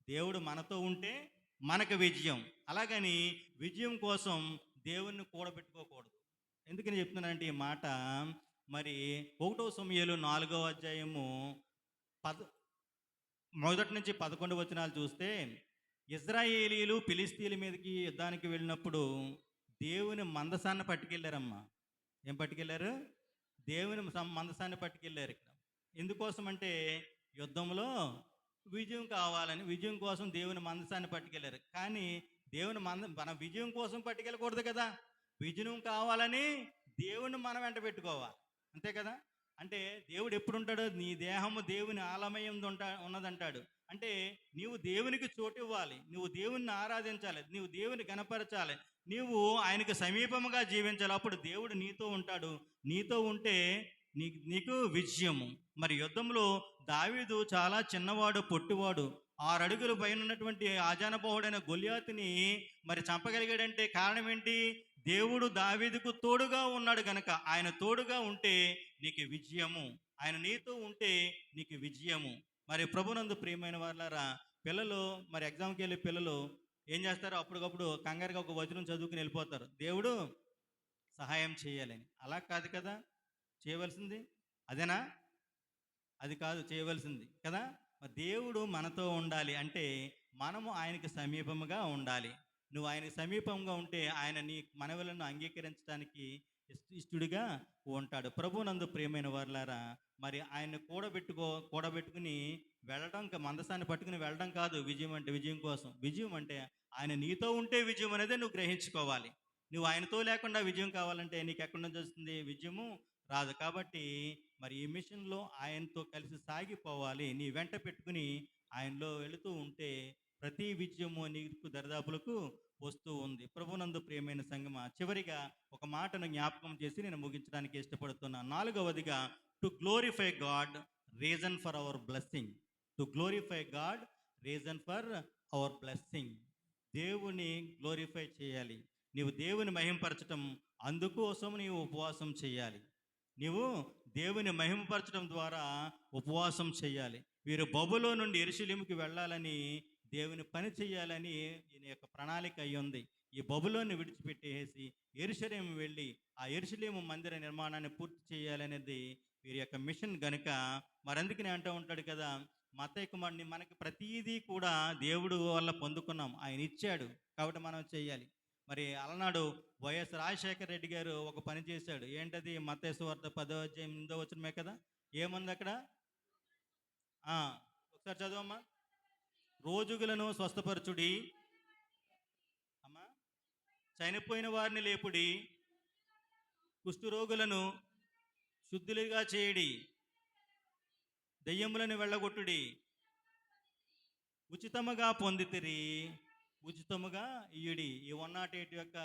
దేవుడు మనతో ఉంటే మనకు విజయం. అలాగని విజయం కోసం దేవుణ్ణి కూడబెట్టుకోకూడదు. ఎందుకని చెప్తున్నానంటే ఈ మాట, మరి 1 సమూయేలు 4వ అధ్యాయము 1 నుంచి 11 వచనాలు చూస్తే, ఇజ్రాయేలీలు ఫిలిస్తీన్ల మీదకి యుద్ధానికి వెళ్ళినప్పుడు దేవుని మందసాన్ని పట్టుకెళ్ళారమ్మా. ఏం పట్టుకెళ్ళారు? దేవుని మందసాన్ని పట్టుకెళ్ళారు. ఇక్కడ ఎందుకోసం అంటే యుద్ధంలో విజయం కావాలని, విజయం కోసం దేవుని మందసాన్ని పట్టుకెళ్ళారు. కానీ దేవుని మన విజయం కోసం పట్టుకెళ్ళకూడదు కదా. విజయం కావాలని దేవుని మనం వెంట పెట్టుకోవాలి, అంతే కదా. అంటే దేవుడు ఎప్పుడు ఉంటాడు? నీ దేహము దేవుని ఆలమయం ఉన్నదంటాడు. అంటే నీవు దేవునికి చోటు ఇవ్వాలి, నువ్వు దేవుణ్ణి ఆరాధించాలి, నీవు దేవుని గణపరచాలి, నీవు ఆయనకు సమీపముగా జీవించాలి. అప్పుడు దేవుడు నీతో ఉంటాడు. నీతో ఉంటే నీకు విజయము. మరి యుద్ధంలో దావీదు చాలా చిన్నవాడు, పొట్టివాడు. 6 అడుగుల పైన ఉన్నటువంటి ఆజానబాహుడైన గొల్యాతుని మరి చంపగలిగాడంటే కారణం ఏంటి? దేవుడు దావీదుకు తోడుగా ఉన్నాడు గనక. ఆయన తోడుగా ఉంటే నీకు విజయము, ఆయన నీతో ఉంటే నీకు విజయము. మరి ప్రభునందు ప్రియమైన వాళ్ళారా, పిల్లలు మరి ఎగ్జామ్కి వెళ్ళే పిల్లలు ఏం చేస్తారు? అప్పటికప్పుడు కంగారుగా ఒక వచనం చదువుకుని వెళ్ళిపోతారు, దేవుడు సహాయం చేయాలని. అలా కాదు కదా చేయవలసింది. అదేనా? అది కాదు చేయవలసింది కదా. దేవుడు మనతో ఉండాలి అంటే మనము ఆయనకి సమీపముగా ఉండాలి. నువ్వు ఆయనకి సమీపంగా ఉంటే ఆయన నీ మనవులను అంగీకరించడానికి ఇష్టడుగా ఉంటాడు. ప్రభునందు ప్రియమైన వారులారా, మరి ఆయన కూడబెట్టుకుని వెళ్ళడం, మందసాన్ని పట్టుకుని వెళ్ళడం కాదు విజయం అంటే. విజయం కోసం, విజయం అంటే ఆయన నీతో ఉంటే విజయం అనేది నువ్వు గ్రహించుకోవాలి. నువ్వు ఆయనతో లేకుండా విజయం కావాలంటే నీకు ఎక్కడి నుంచి వస్తుంది? విజయము రాదు. కాబట్టి మరి ఈ మిషన్లో ఆయనతో కలిసి సాగిపోవాలి. నీ వెంట పెట్టుకుని ఆయనలో వెళుతూ ఉంటే ప్రతి విజయము నీకు దరిదాపులకు వస్తూ ఉంది. ప్రభునందు ప్రియమైన సంగమా, చివరిగా ఒక మాటను జ్ఞాపకం చేసి నేను ముగించడానికి ఇష్టపడుతున్నాను. 4వదిగా, to glorify God, reason for our blessing. To glorify God, reason for our blessing. దేవుని గ్లోరిఫై చేయాలి, నీవు దేవుని మహిమపరచటం, అందుకోసం నీవు ఉపవాసం చేయాలి. నీవు దేవుని మహిమపరచడం ద్వారా ఉపవాసం చేయాలి. వీరు బబులో నుండి యెరూషలేముకి వెళ్ళాలని, దేవుని పని చేయాలని ఈయన యొక్క ప్రణాళిక అయి ఉంది. ఈ బబులోని విడిచిపెట్టేసి యెరూషలేము వెళ్ళి ఆ యెరూషలేము మందిర నిర్మాణాన్ని పూర్తి చేయాలనేది వీరి యొక్క మిషన్ గనుక. మరందుకనే అంటూ ఉంటాడు కదా, మత్తయి కుమారుని, మనకి ప్రతీదీ కూడా దేవుడు వల్ల పొందుకున్నాం, ఆయన ఇచ్చాడు కాబట్టి మనం చేయాలి. మరి అలనాడు వైఎస్ రాజశేఖర రెడ్డి గారు ఒక పని చేశాడు. ఏంటది? మత్తయి సువార్త 10వ అధ్యాయం 8వ వచనమే కదా. ఏముంది అక్కడ? ఒకసారి చదవమ్మా. రోగులను స్వస్థపరచుడి, అమ్మా చనిపోయిన వారిని లేపుడి, కుష్ఠరోగులను శుద్ధులుగా చేయడి, దెయ్యములను వెళ్ళగొట్టుడి, ఉచితముగా పొందితిరి, ఉచితముగా ఇయ్యుడి. ఈ 108 యొక్క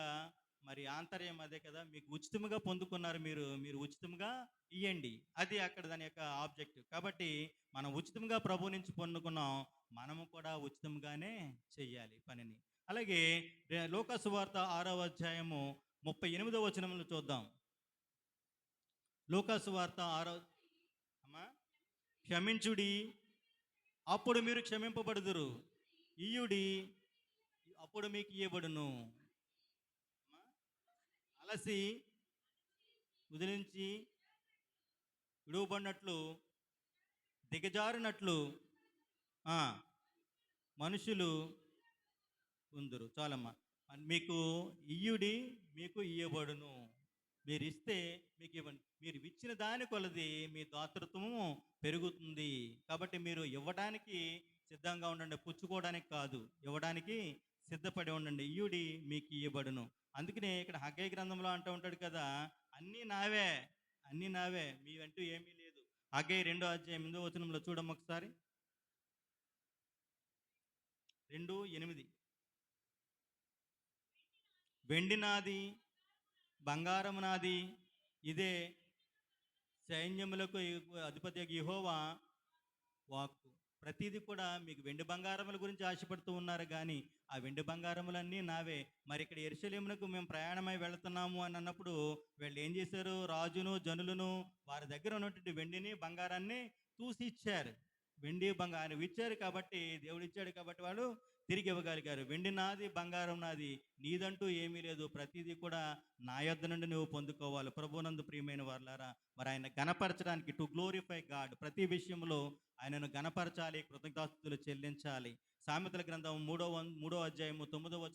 మరి ఆంతర్యం అదే కదా. మీకు ఉచితముగా పొందుకున్నారు, మీరు ఉచితంగా ఇయ్యండి. అది అక్కడ దాని యొక్క ఆబ్జెక్టివ్. కాబట్టి మనం ఉచితంగా ప్రభు నుంచి పొందుకున్నాం, మనము కూడా ఉచితంగానే చెయ్యాలి పనిని. అలాగే లూకా సువార్త 6వ అధ్యాయము 38వ వచనంలో చూద్దాం. లూకా సువార్త 6వ, అమ్మా క్షమించుడి, అప్పుడు మీరు క్షమింపబడుదురు. ఇయ్యుడి, అప్పుడు మీకు ఇయ్యబడును. అలసి ఉదిలించి విడువబడినట్లు దిగజారినట్లు ఆ, మనుషులు ఉందురు. చాలమ్మా. మీకు ఇయ్యుడి, మీకు ఇయ్యబడును. మీరు ఇస్తే మీకు ఇవ్వండి. మీరు ఇచ్చిన దాని కొలది మీ దాతృత్వము పెరుగుతుంది. కాబట్టి మీరు ఇవ్వడానికి సిద్ధంగా ఉండండి, పుచ్చుకోవడానికి కాదు. ఇవ్వడానికి సిద్ధపడి ఉండండి. ఇయ్యుడి, మీకు ఇయ్యబడును. అందుకనే ఇక్కడ హగ్గై గ్రంథంలో అంటూ ఉంటాడు కదా, అన్నీ నావే, అన్నీ నావే, మీవంటూ ఏమీ లేదు. హగ్గై 2:8 చూడమ్మ ఒకసారి. 2:8. వెండి నాది, బంగారము నాది, ఇదే సైన్యములకు అధిపతి యెహోవా వాక్కు. ప్రతిదీ కూడా మీకు వెండి బంగారముల గురించి ఆశపడుతూ ఉన్నారు, కానీ ఆ వెండి బంగారములన్నీ నావే. మరి ఇక్కడ యెరూషలేమునకు మేము ప్రయాణమై వెళుతున్నాము అని అన్నప్పుడు వీళ్ళు ఏం చేశారు? రాజును జనులను వారి దగ్గర ఉన్నటువంటి వెండిని బంగారాన్ని చూసి ఇచ్చారు. వెండి బంగారం ఇచ్చారు కాబట్టి, దేవుడు ఇచ్చాడు కాబట్టి వాళ్ళు తిరిగి ఇవ్వగలిగారు. వెండి నాది, బంగారం నాది, నీదంటూ ఏమీ లేదు. ప్రతిదీ కూడా నా యొద్ద నుండి నువ్వు పొందుకోవాలి. ప్రభునందు ప్రియమైన వారులారా, మరి ఆయన గణపరచడానికి, టు గ్లోరిఫై గాడ్, ప్రతి విషయంలో ఆయనను గణపరచాలి, కృతజ్ఞతాస్తుతులు చెల్లించాలి. సామెతల గ్రంథం 3:9 ఒక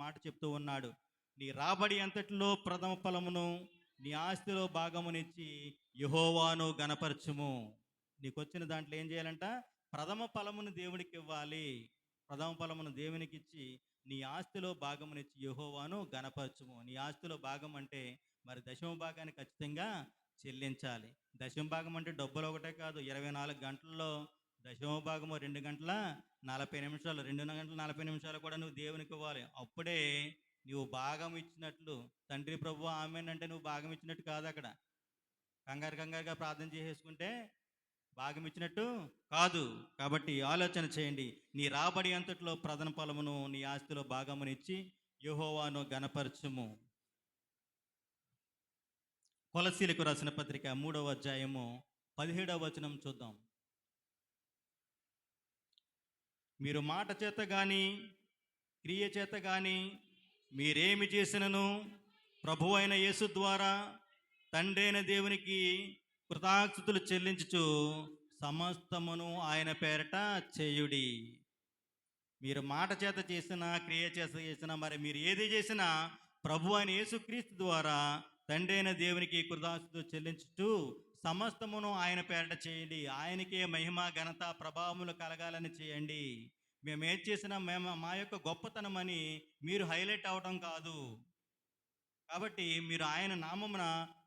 మాట చెప్తూ ఉన్నాడు, నీ రాబడి అంతటిలో ప్రథమ ఫలమును నీ ఆస్తిలో భాగమునిచ్చి యెహోవాను గణపరచుము. నీకు వచ్చిన దాంట్లో ఏం చేయాలంట? ప్రథమ ఫలమును దేవునికి ఇవ్వాలి. ప్రథమ ఫలమును దేవునికి ఇచ్చి నీ ఆస్తిలో భాగమునిచ్చి యెహోవాను గణపరచుము. నీ ఆస్తిలో భాగం అంటే మరి దశమ భాగాన్ని ఖచ్చితంగా చెల్లించాలి. దశమ భాగం అంటే డబ్బులు ఒకటే కాదు. 24 గంటల్లో దశమ భాగము 2 గంటల 40 నిమిషాలు, 2 గంటల 40 నిమిషాలు కూడా నువ్వు దేవునికి ఇవ్వాలి. అప్పుడే నువ్వు భాగం ఇచ్చినట్లు. తండ్రి ప్రభువా ఆమేన్ అంటే నువ్వు భాగం ఇచ్చినట్టు కాదు. అక్కడ కంగారుగా ప్రార్థన చేసేసుకుంటే భాగం ఇచ్చినట్టు కాదు. కాబట్టి ఆలోచన చేయండి. నీ రాబడి అంతట్లో ప్రధాన ఫలమును నీ ఆస్తిలో భాగమునిచ్చి యెహోవాను గణపరచుము. కొలసీలకు రాసిన పత్రిక 3:17 చూద్దాం. మీరు మాట చేత గాని క్రియ చేత గాని మీరేమి చేసినను ప్రభువు అయిన యేసు ద్వారా తండ్రి అయిన దేవునికి కృతజ్ఞతలు చెల్లించుచు సమస్తమును ఆయన పేరట చేయుడి. మీరు మాట చేత చేసినా, క్రియ చేత చేసినా, మరి మీరు ఏది చేసినా ప్రభువు అయిన యేసుక్రీస్తు ద్వారా తండ్రి అయిన దేవునికి కృతజ్ఞతలు చెల్లించుచు సమస్తమును ఆయన పేరట చేయండి. ఆయనకే మహిమ, ఘనత, ప్రభావములు కలగాలని చేయండి. మేము ఏది చేసినా మా యొక్క గొప్పతనం అని మీరు హైలైట్ అవడం కాదు. కాబట్టి మీరు ఆయన నామమున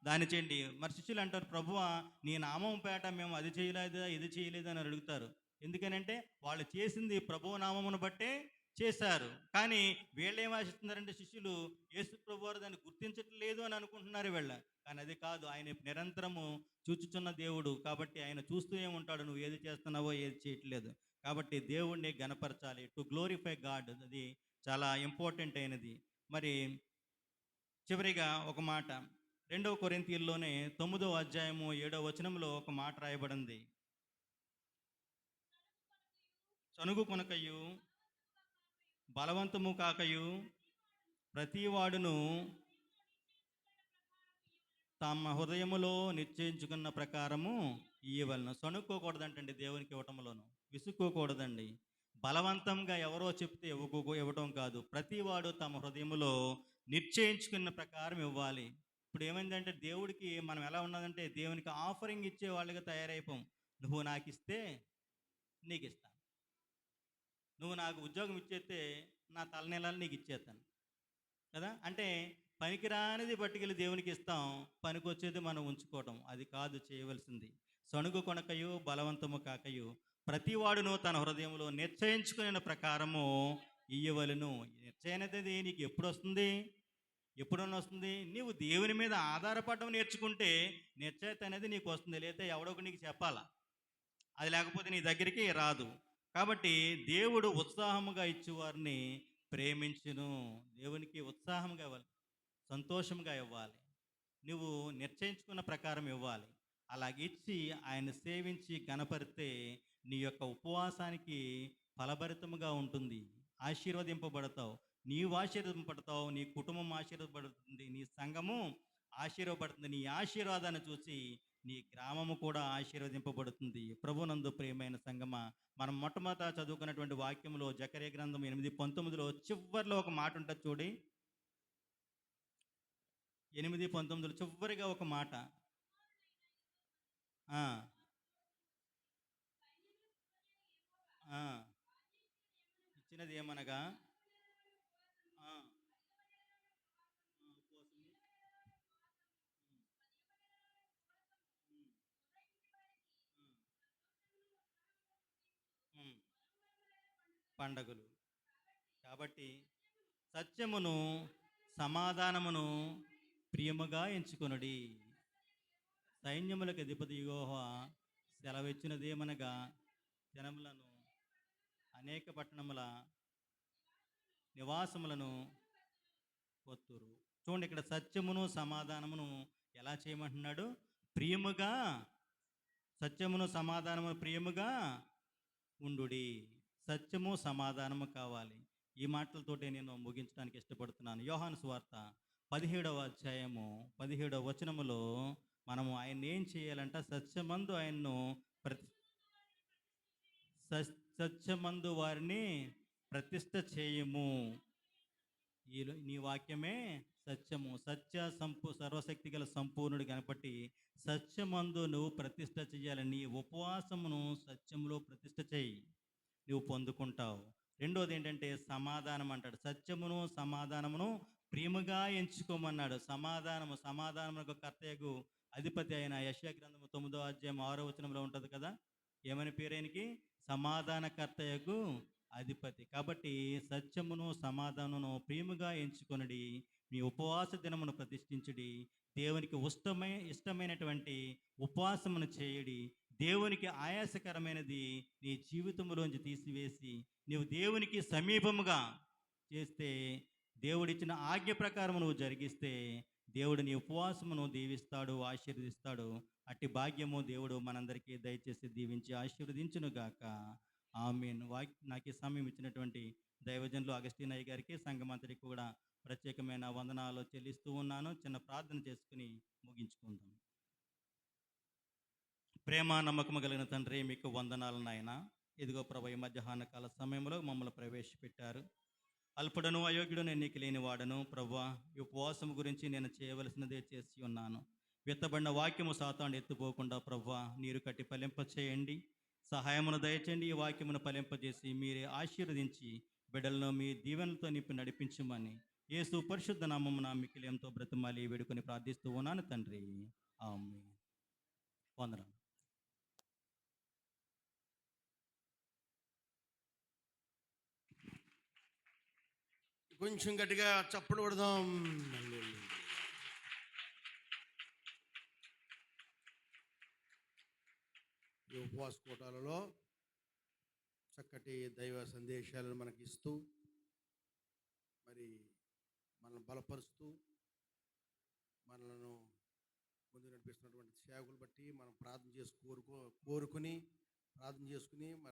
దాన్ని చేయండి. మరి శిష్యులు అంటారు, ప్రభువా నీ నామం పేట మేము అది చేయలేదా, ఇది చేయలేదా అని అడుగుతారు. ఎందుకనంటే వాళ్ళు చేసింది ప్రభువు నామమును బట్టే చేశారు. కానీ వీళ్ళు ఏం ఆశిస్తున్నారంటే, శిష్యులు యేసు ప్రభువారు దాన్ని గుర్తించట్లేదు అని అనుకుంటున్నారు వీళ్ళ. కానీ అది కాదు. ఆయన నిరంతరము చూచుచున్న దేవుడు కాబట్టి ఆయన చూస్తూనే ఉంటాడు నువ్వు ఏది చేస్తున్నావో, ఏది చేయట్లేదు. కాబట్టి దేవుణ్ణి గణపరచాలి. టు గ్లోరిఫై గాడ్, అది చాలా ఇంపార్టెంట్ అయినది. మరి చివరిగా ఒక మాట 2 కొరింథీయుల్లోనే 9:7 ఒక మాట రాయబడింది. చనుగు కొనకయు బలవంతము కాకయు ప్రతివాడును తమ హృదయములో నిశ్చయించుకున్న ప్రకారము ఇవ్వవలెను. సణుక్కోకూడదంటండి దేవునికి ఇవ్వటంలోను, విసుక్కోకూడదండి. బలవంతంగా ఎవరో చెప్తే ఇవ్వటం కాదు. ప్రతివాడు తమ హృదయములో నిశ్చయించుకున్న ప్రకారం ఇవ్వాలి. ఇప్పుడు ఏమైందంటే, దేవుడికి మనం ఎలా ఉన్నదంటే దేవునికి ఆఫరింగ్ ఇచ్చే వాళ్ళుగా తయారైపోం. నువ్వు నాకు ఇస్తే నీకు ఇస్తాను, నువ్వు నాకు ఉద్యోగం ఇచ్చేస్తే నా తలనెలాలు నీకు ఇచ్చేస్తాను కదా. అంటే పనికిరానిది పట్టుకెళ్ళి దేవునికి ఇస్తాం, పనికొచ్చేది మనం ఉంచుకోవటం. అది కాదు చేయవలసింది. సణుగు కొనకయు బలవంతము కాకయు ప్రతివాడును తన హృదయంలో నిశ్చయించుకునే ప్రకారము ఇయ్యవలెను. నిశ్చయనది నీకు ఎప్పుడు వస్తుంది? ఎప్పుడన్నా వస్తుంది. నీవు దేవుని మీద ఆధారపడడం నేర్చుకుంటే నిశ్చయత అనేది నీకు వస్తుంది. లేదా ఎవడొక నీకు చెప్పాలా, అది లేకపోతే నీ దగ్గరికి రాదు. కాబట్టి దేవుడు ఉత్సాహముగా ఇచ్చేవారిని ప్రేమించును. దేవునికి ఉత్సాహంగా ఇవ్వాలి, సంతోషంగా ఇవ్వాలి. నువ్వు నిశ్చయించుకున్న ప్రకారం ఇవ్వాలి. అలాగిచ్చి ఆయన సేవించి గణపరితే నీ యొక్క ఉపవాసానికి ఫలభరితముగా ఉంటుంది. ఆశీర్వదింపబడతావు. నీవు ఆశీర్వదింపబడతావు, నీ కుటుంబం ఆశీర్వదపడుతుంది, నీ సంఘము ఆశీర్వపడుతుంది. నీ ఆశీర్వాదాన్ని చూసి నీ గ్రామము కూడా ఆశీర్వదింపబడుతుంది. ప్రభునందు ప్రియమైన సంగమా, మనం మొట్టమొదట చదువుకున్నటువంటి వాక్యంలో జకర్యా గ్రంథం 8:19లో చివరిలో ఒక మాట ఉంటుంది చూడి. 8:19లో చివరిగా ఒక మాట. ఆ, ఆ, ఇచ్చినది ఏమనగా ఆ, ఉపవాసము, ఉమ్, ఉమ్, ఉమ్, పండగలు. కాబట్టి సత్యమును సమాధానమును ప్రియముగా ఎంచుకొనుడి. సైన్యములకు అధిపతి యెహోవా సెలవిచ్చినదేమనగా, జనములను అనేక పట్టణముల నివాసములను పొత్తురు. చూడండి, ఇక్కడ సత్యమును సమాధానమును ఎలా చేయమంటున్నాడు? ప్రియముగా, సత్యమును సమాధానమును ప్రియముగా ఉండుడి. సత్యము సమాధానము కావాలి. ఈ మాటలతోటే నేను ముగించడానికి ఇష్టపడుతున్నాను. యోహాను సువార్త 17వ అధ్యాయము 17వ వచనములో మనము ఆయన ఏం చేయాలంట? సత్యమందు ఆయన్ను ప్రతి సత్యమందు వారిని ప్రతిష్ఠ చేయము. నీ వాక్యమే సత్యము. సర్వశక్తి గల సంపూర్ణుడు కనపట్టి సత్యమందు నువ్వు ప్రతిష్ఠ చెయ్యాలి. నీ ఉపవాసమును సత్యములో ప్రతిష్ఠ చేయి, నువ్వు పొందుకుంటావు. రెండోది ఏంటంటే సమాధానం అంటాడు. సత్యమును సమాధానమును ప్రియముగా ఎంచుకోమన్నాడు. సమాధానమునకు కర్తయ్యకు అధిపతి అయిన యెషయా గ్రంథము 9వ అధ్యాయం 6వ వచనంలో ఉంటుంది కదా. ఏమని పేరేనికి? సమాధానకర్తయ్యకు అధిపతి. కాబట్టి సత్యమును సమాధానమును ప్రియముగా ఎంచుకొనుడి. మీ ఉపవాస దినమును ప్రతిష్ఠించుడి. దేవునికి ఇష్టమైనటువంటి ఉపవాసమును చేయడి. దేవునికి ఆయాసకరమైనది నీ జీవితంలోంచి తీసివేసి నీవు దేవునికి సమీపముగా చేస్తే, దేవుడిచ్చిన ఆజ్ఞ ప్రకారం నువ్వు జరిగిస్తే దేవుడు నీ ఉపవాసమును దీవిస్తాడు, ఆశీర్వదిస్తాడు. అట్టి భాగ్యము దేవుడు మనందరికీ దయచేసి దీవించి ఆశీర్వదించునుగాక. ఆమేన్. నాకు ఈ సమయం ఇచ్చినటువంటి దైవజనులు అగస్టినయ్య గారికి, సంఘమంతటికి కూడా ప్రత్యేకమైన వందనాలు చెల్లిస్తూ ఉన్నాను. చిన్న ప్రార్థన చేసుకుని ముగించుకుందాం. ప్రేమ నమ్మకము కలిగిన తండ్రి, మీకు వందనాలు నాయన. ఇదిగో ప్రభు, ఈ మధ్యాహ్న కాల సమయంలో మమ్మల్ని ప్రవేశపెట్టారు. అల్పుడను అయోగ్యుడు నీకు లేని వాడను ప్రభువా, ఈ ఉపవాసం గురించి నేను చేయవలసినదే చేసి ఉన్నాను. విత్తబడిన వాక్యము సాతాను ఎత్తుపోకుండా ప్రభువా నీరు కట్టి ఫలింప చేయండి, సహాయమును దయచేయండి. ఈ వాక్యమును ఫలింపజేసి మీరే ఆశీర్వదించి బిడ్డలను మీ దీవెనలతో నింపి నడిపించమని యేసు పరిశుద్ధ నామమున మిక్కిలియంతో బ్రతిమాలి వేడుకొని ప్రార్థిస్తూ ఉన్నాను తండ్రి. ఆమేన్. వందనాలు. కొంచెం గట్టిగా చప్పుడు కొడదాం. ఈ ఉపవాస కూటాలలో చక్కటి దైవ సందేశాలను మనకి ఇస్తూ, మరి మనల్ని బలపరుస్తూ, మనలను ముందు నడిపిస్తున్నటువంటి సేవకులు బట్టి మనం ప్రార్థన చేసి కోరుకుని ప్రార్థన చేసుకుని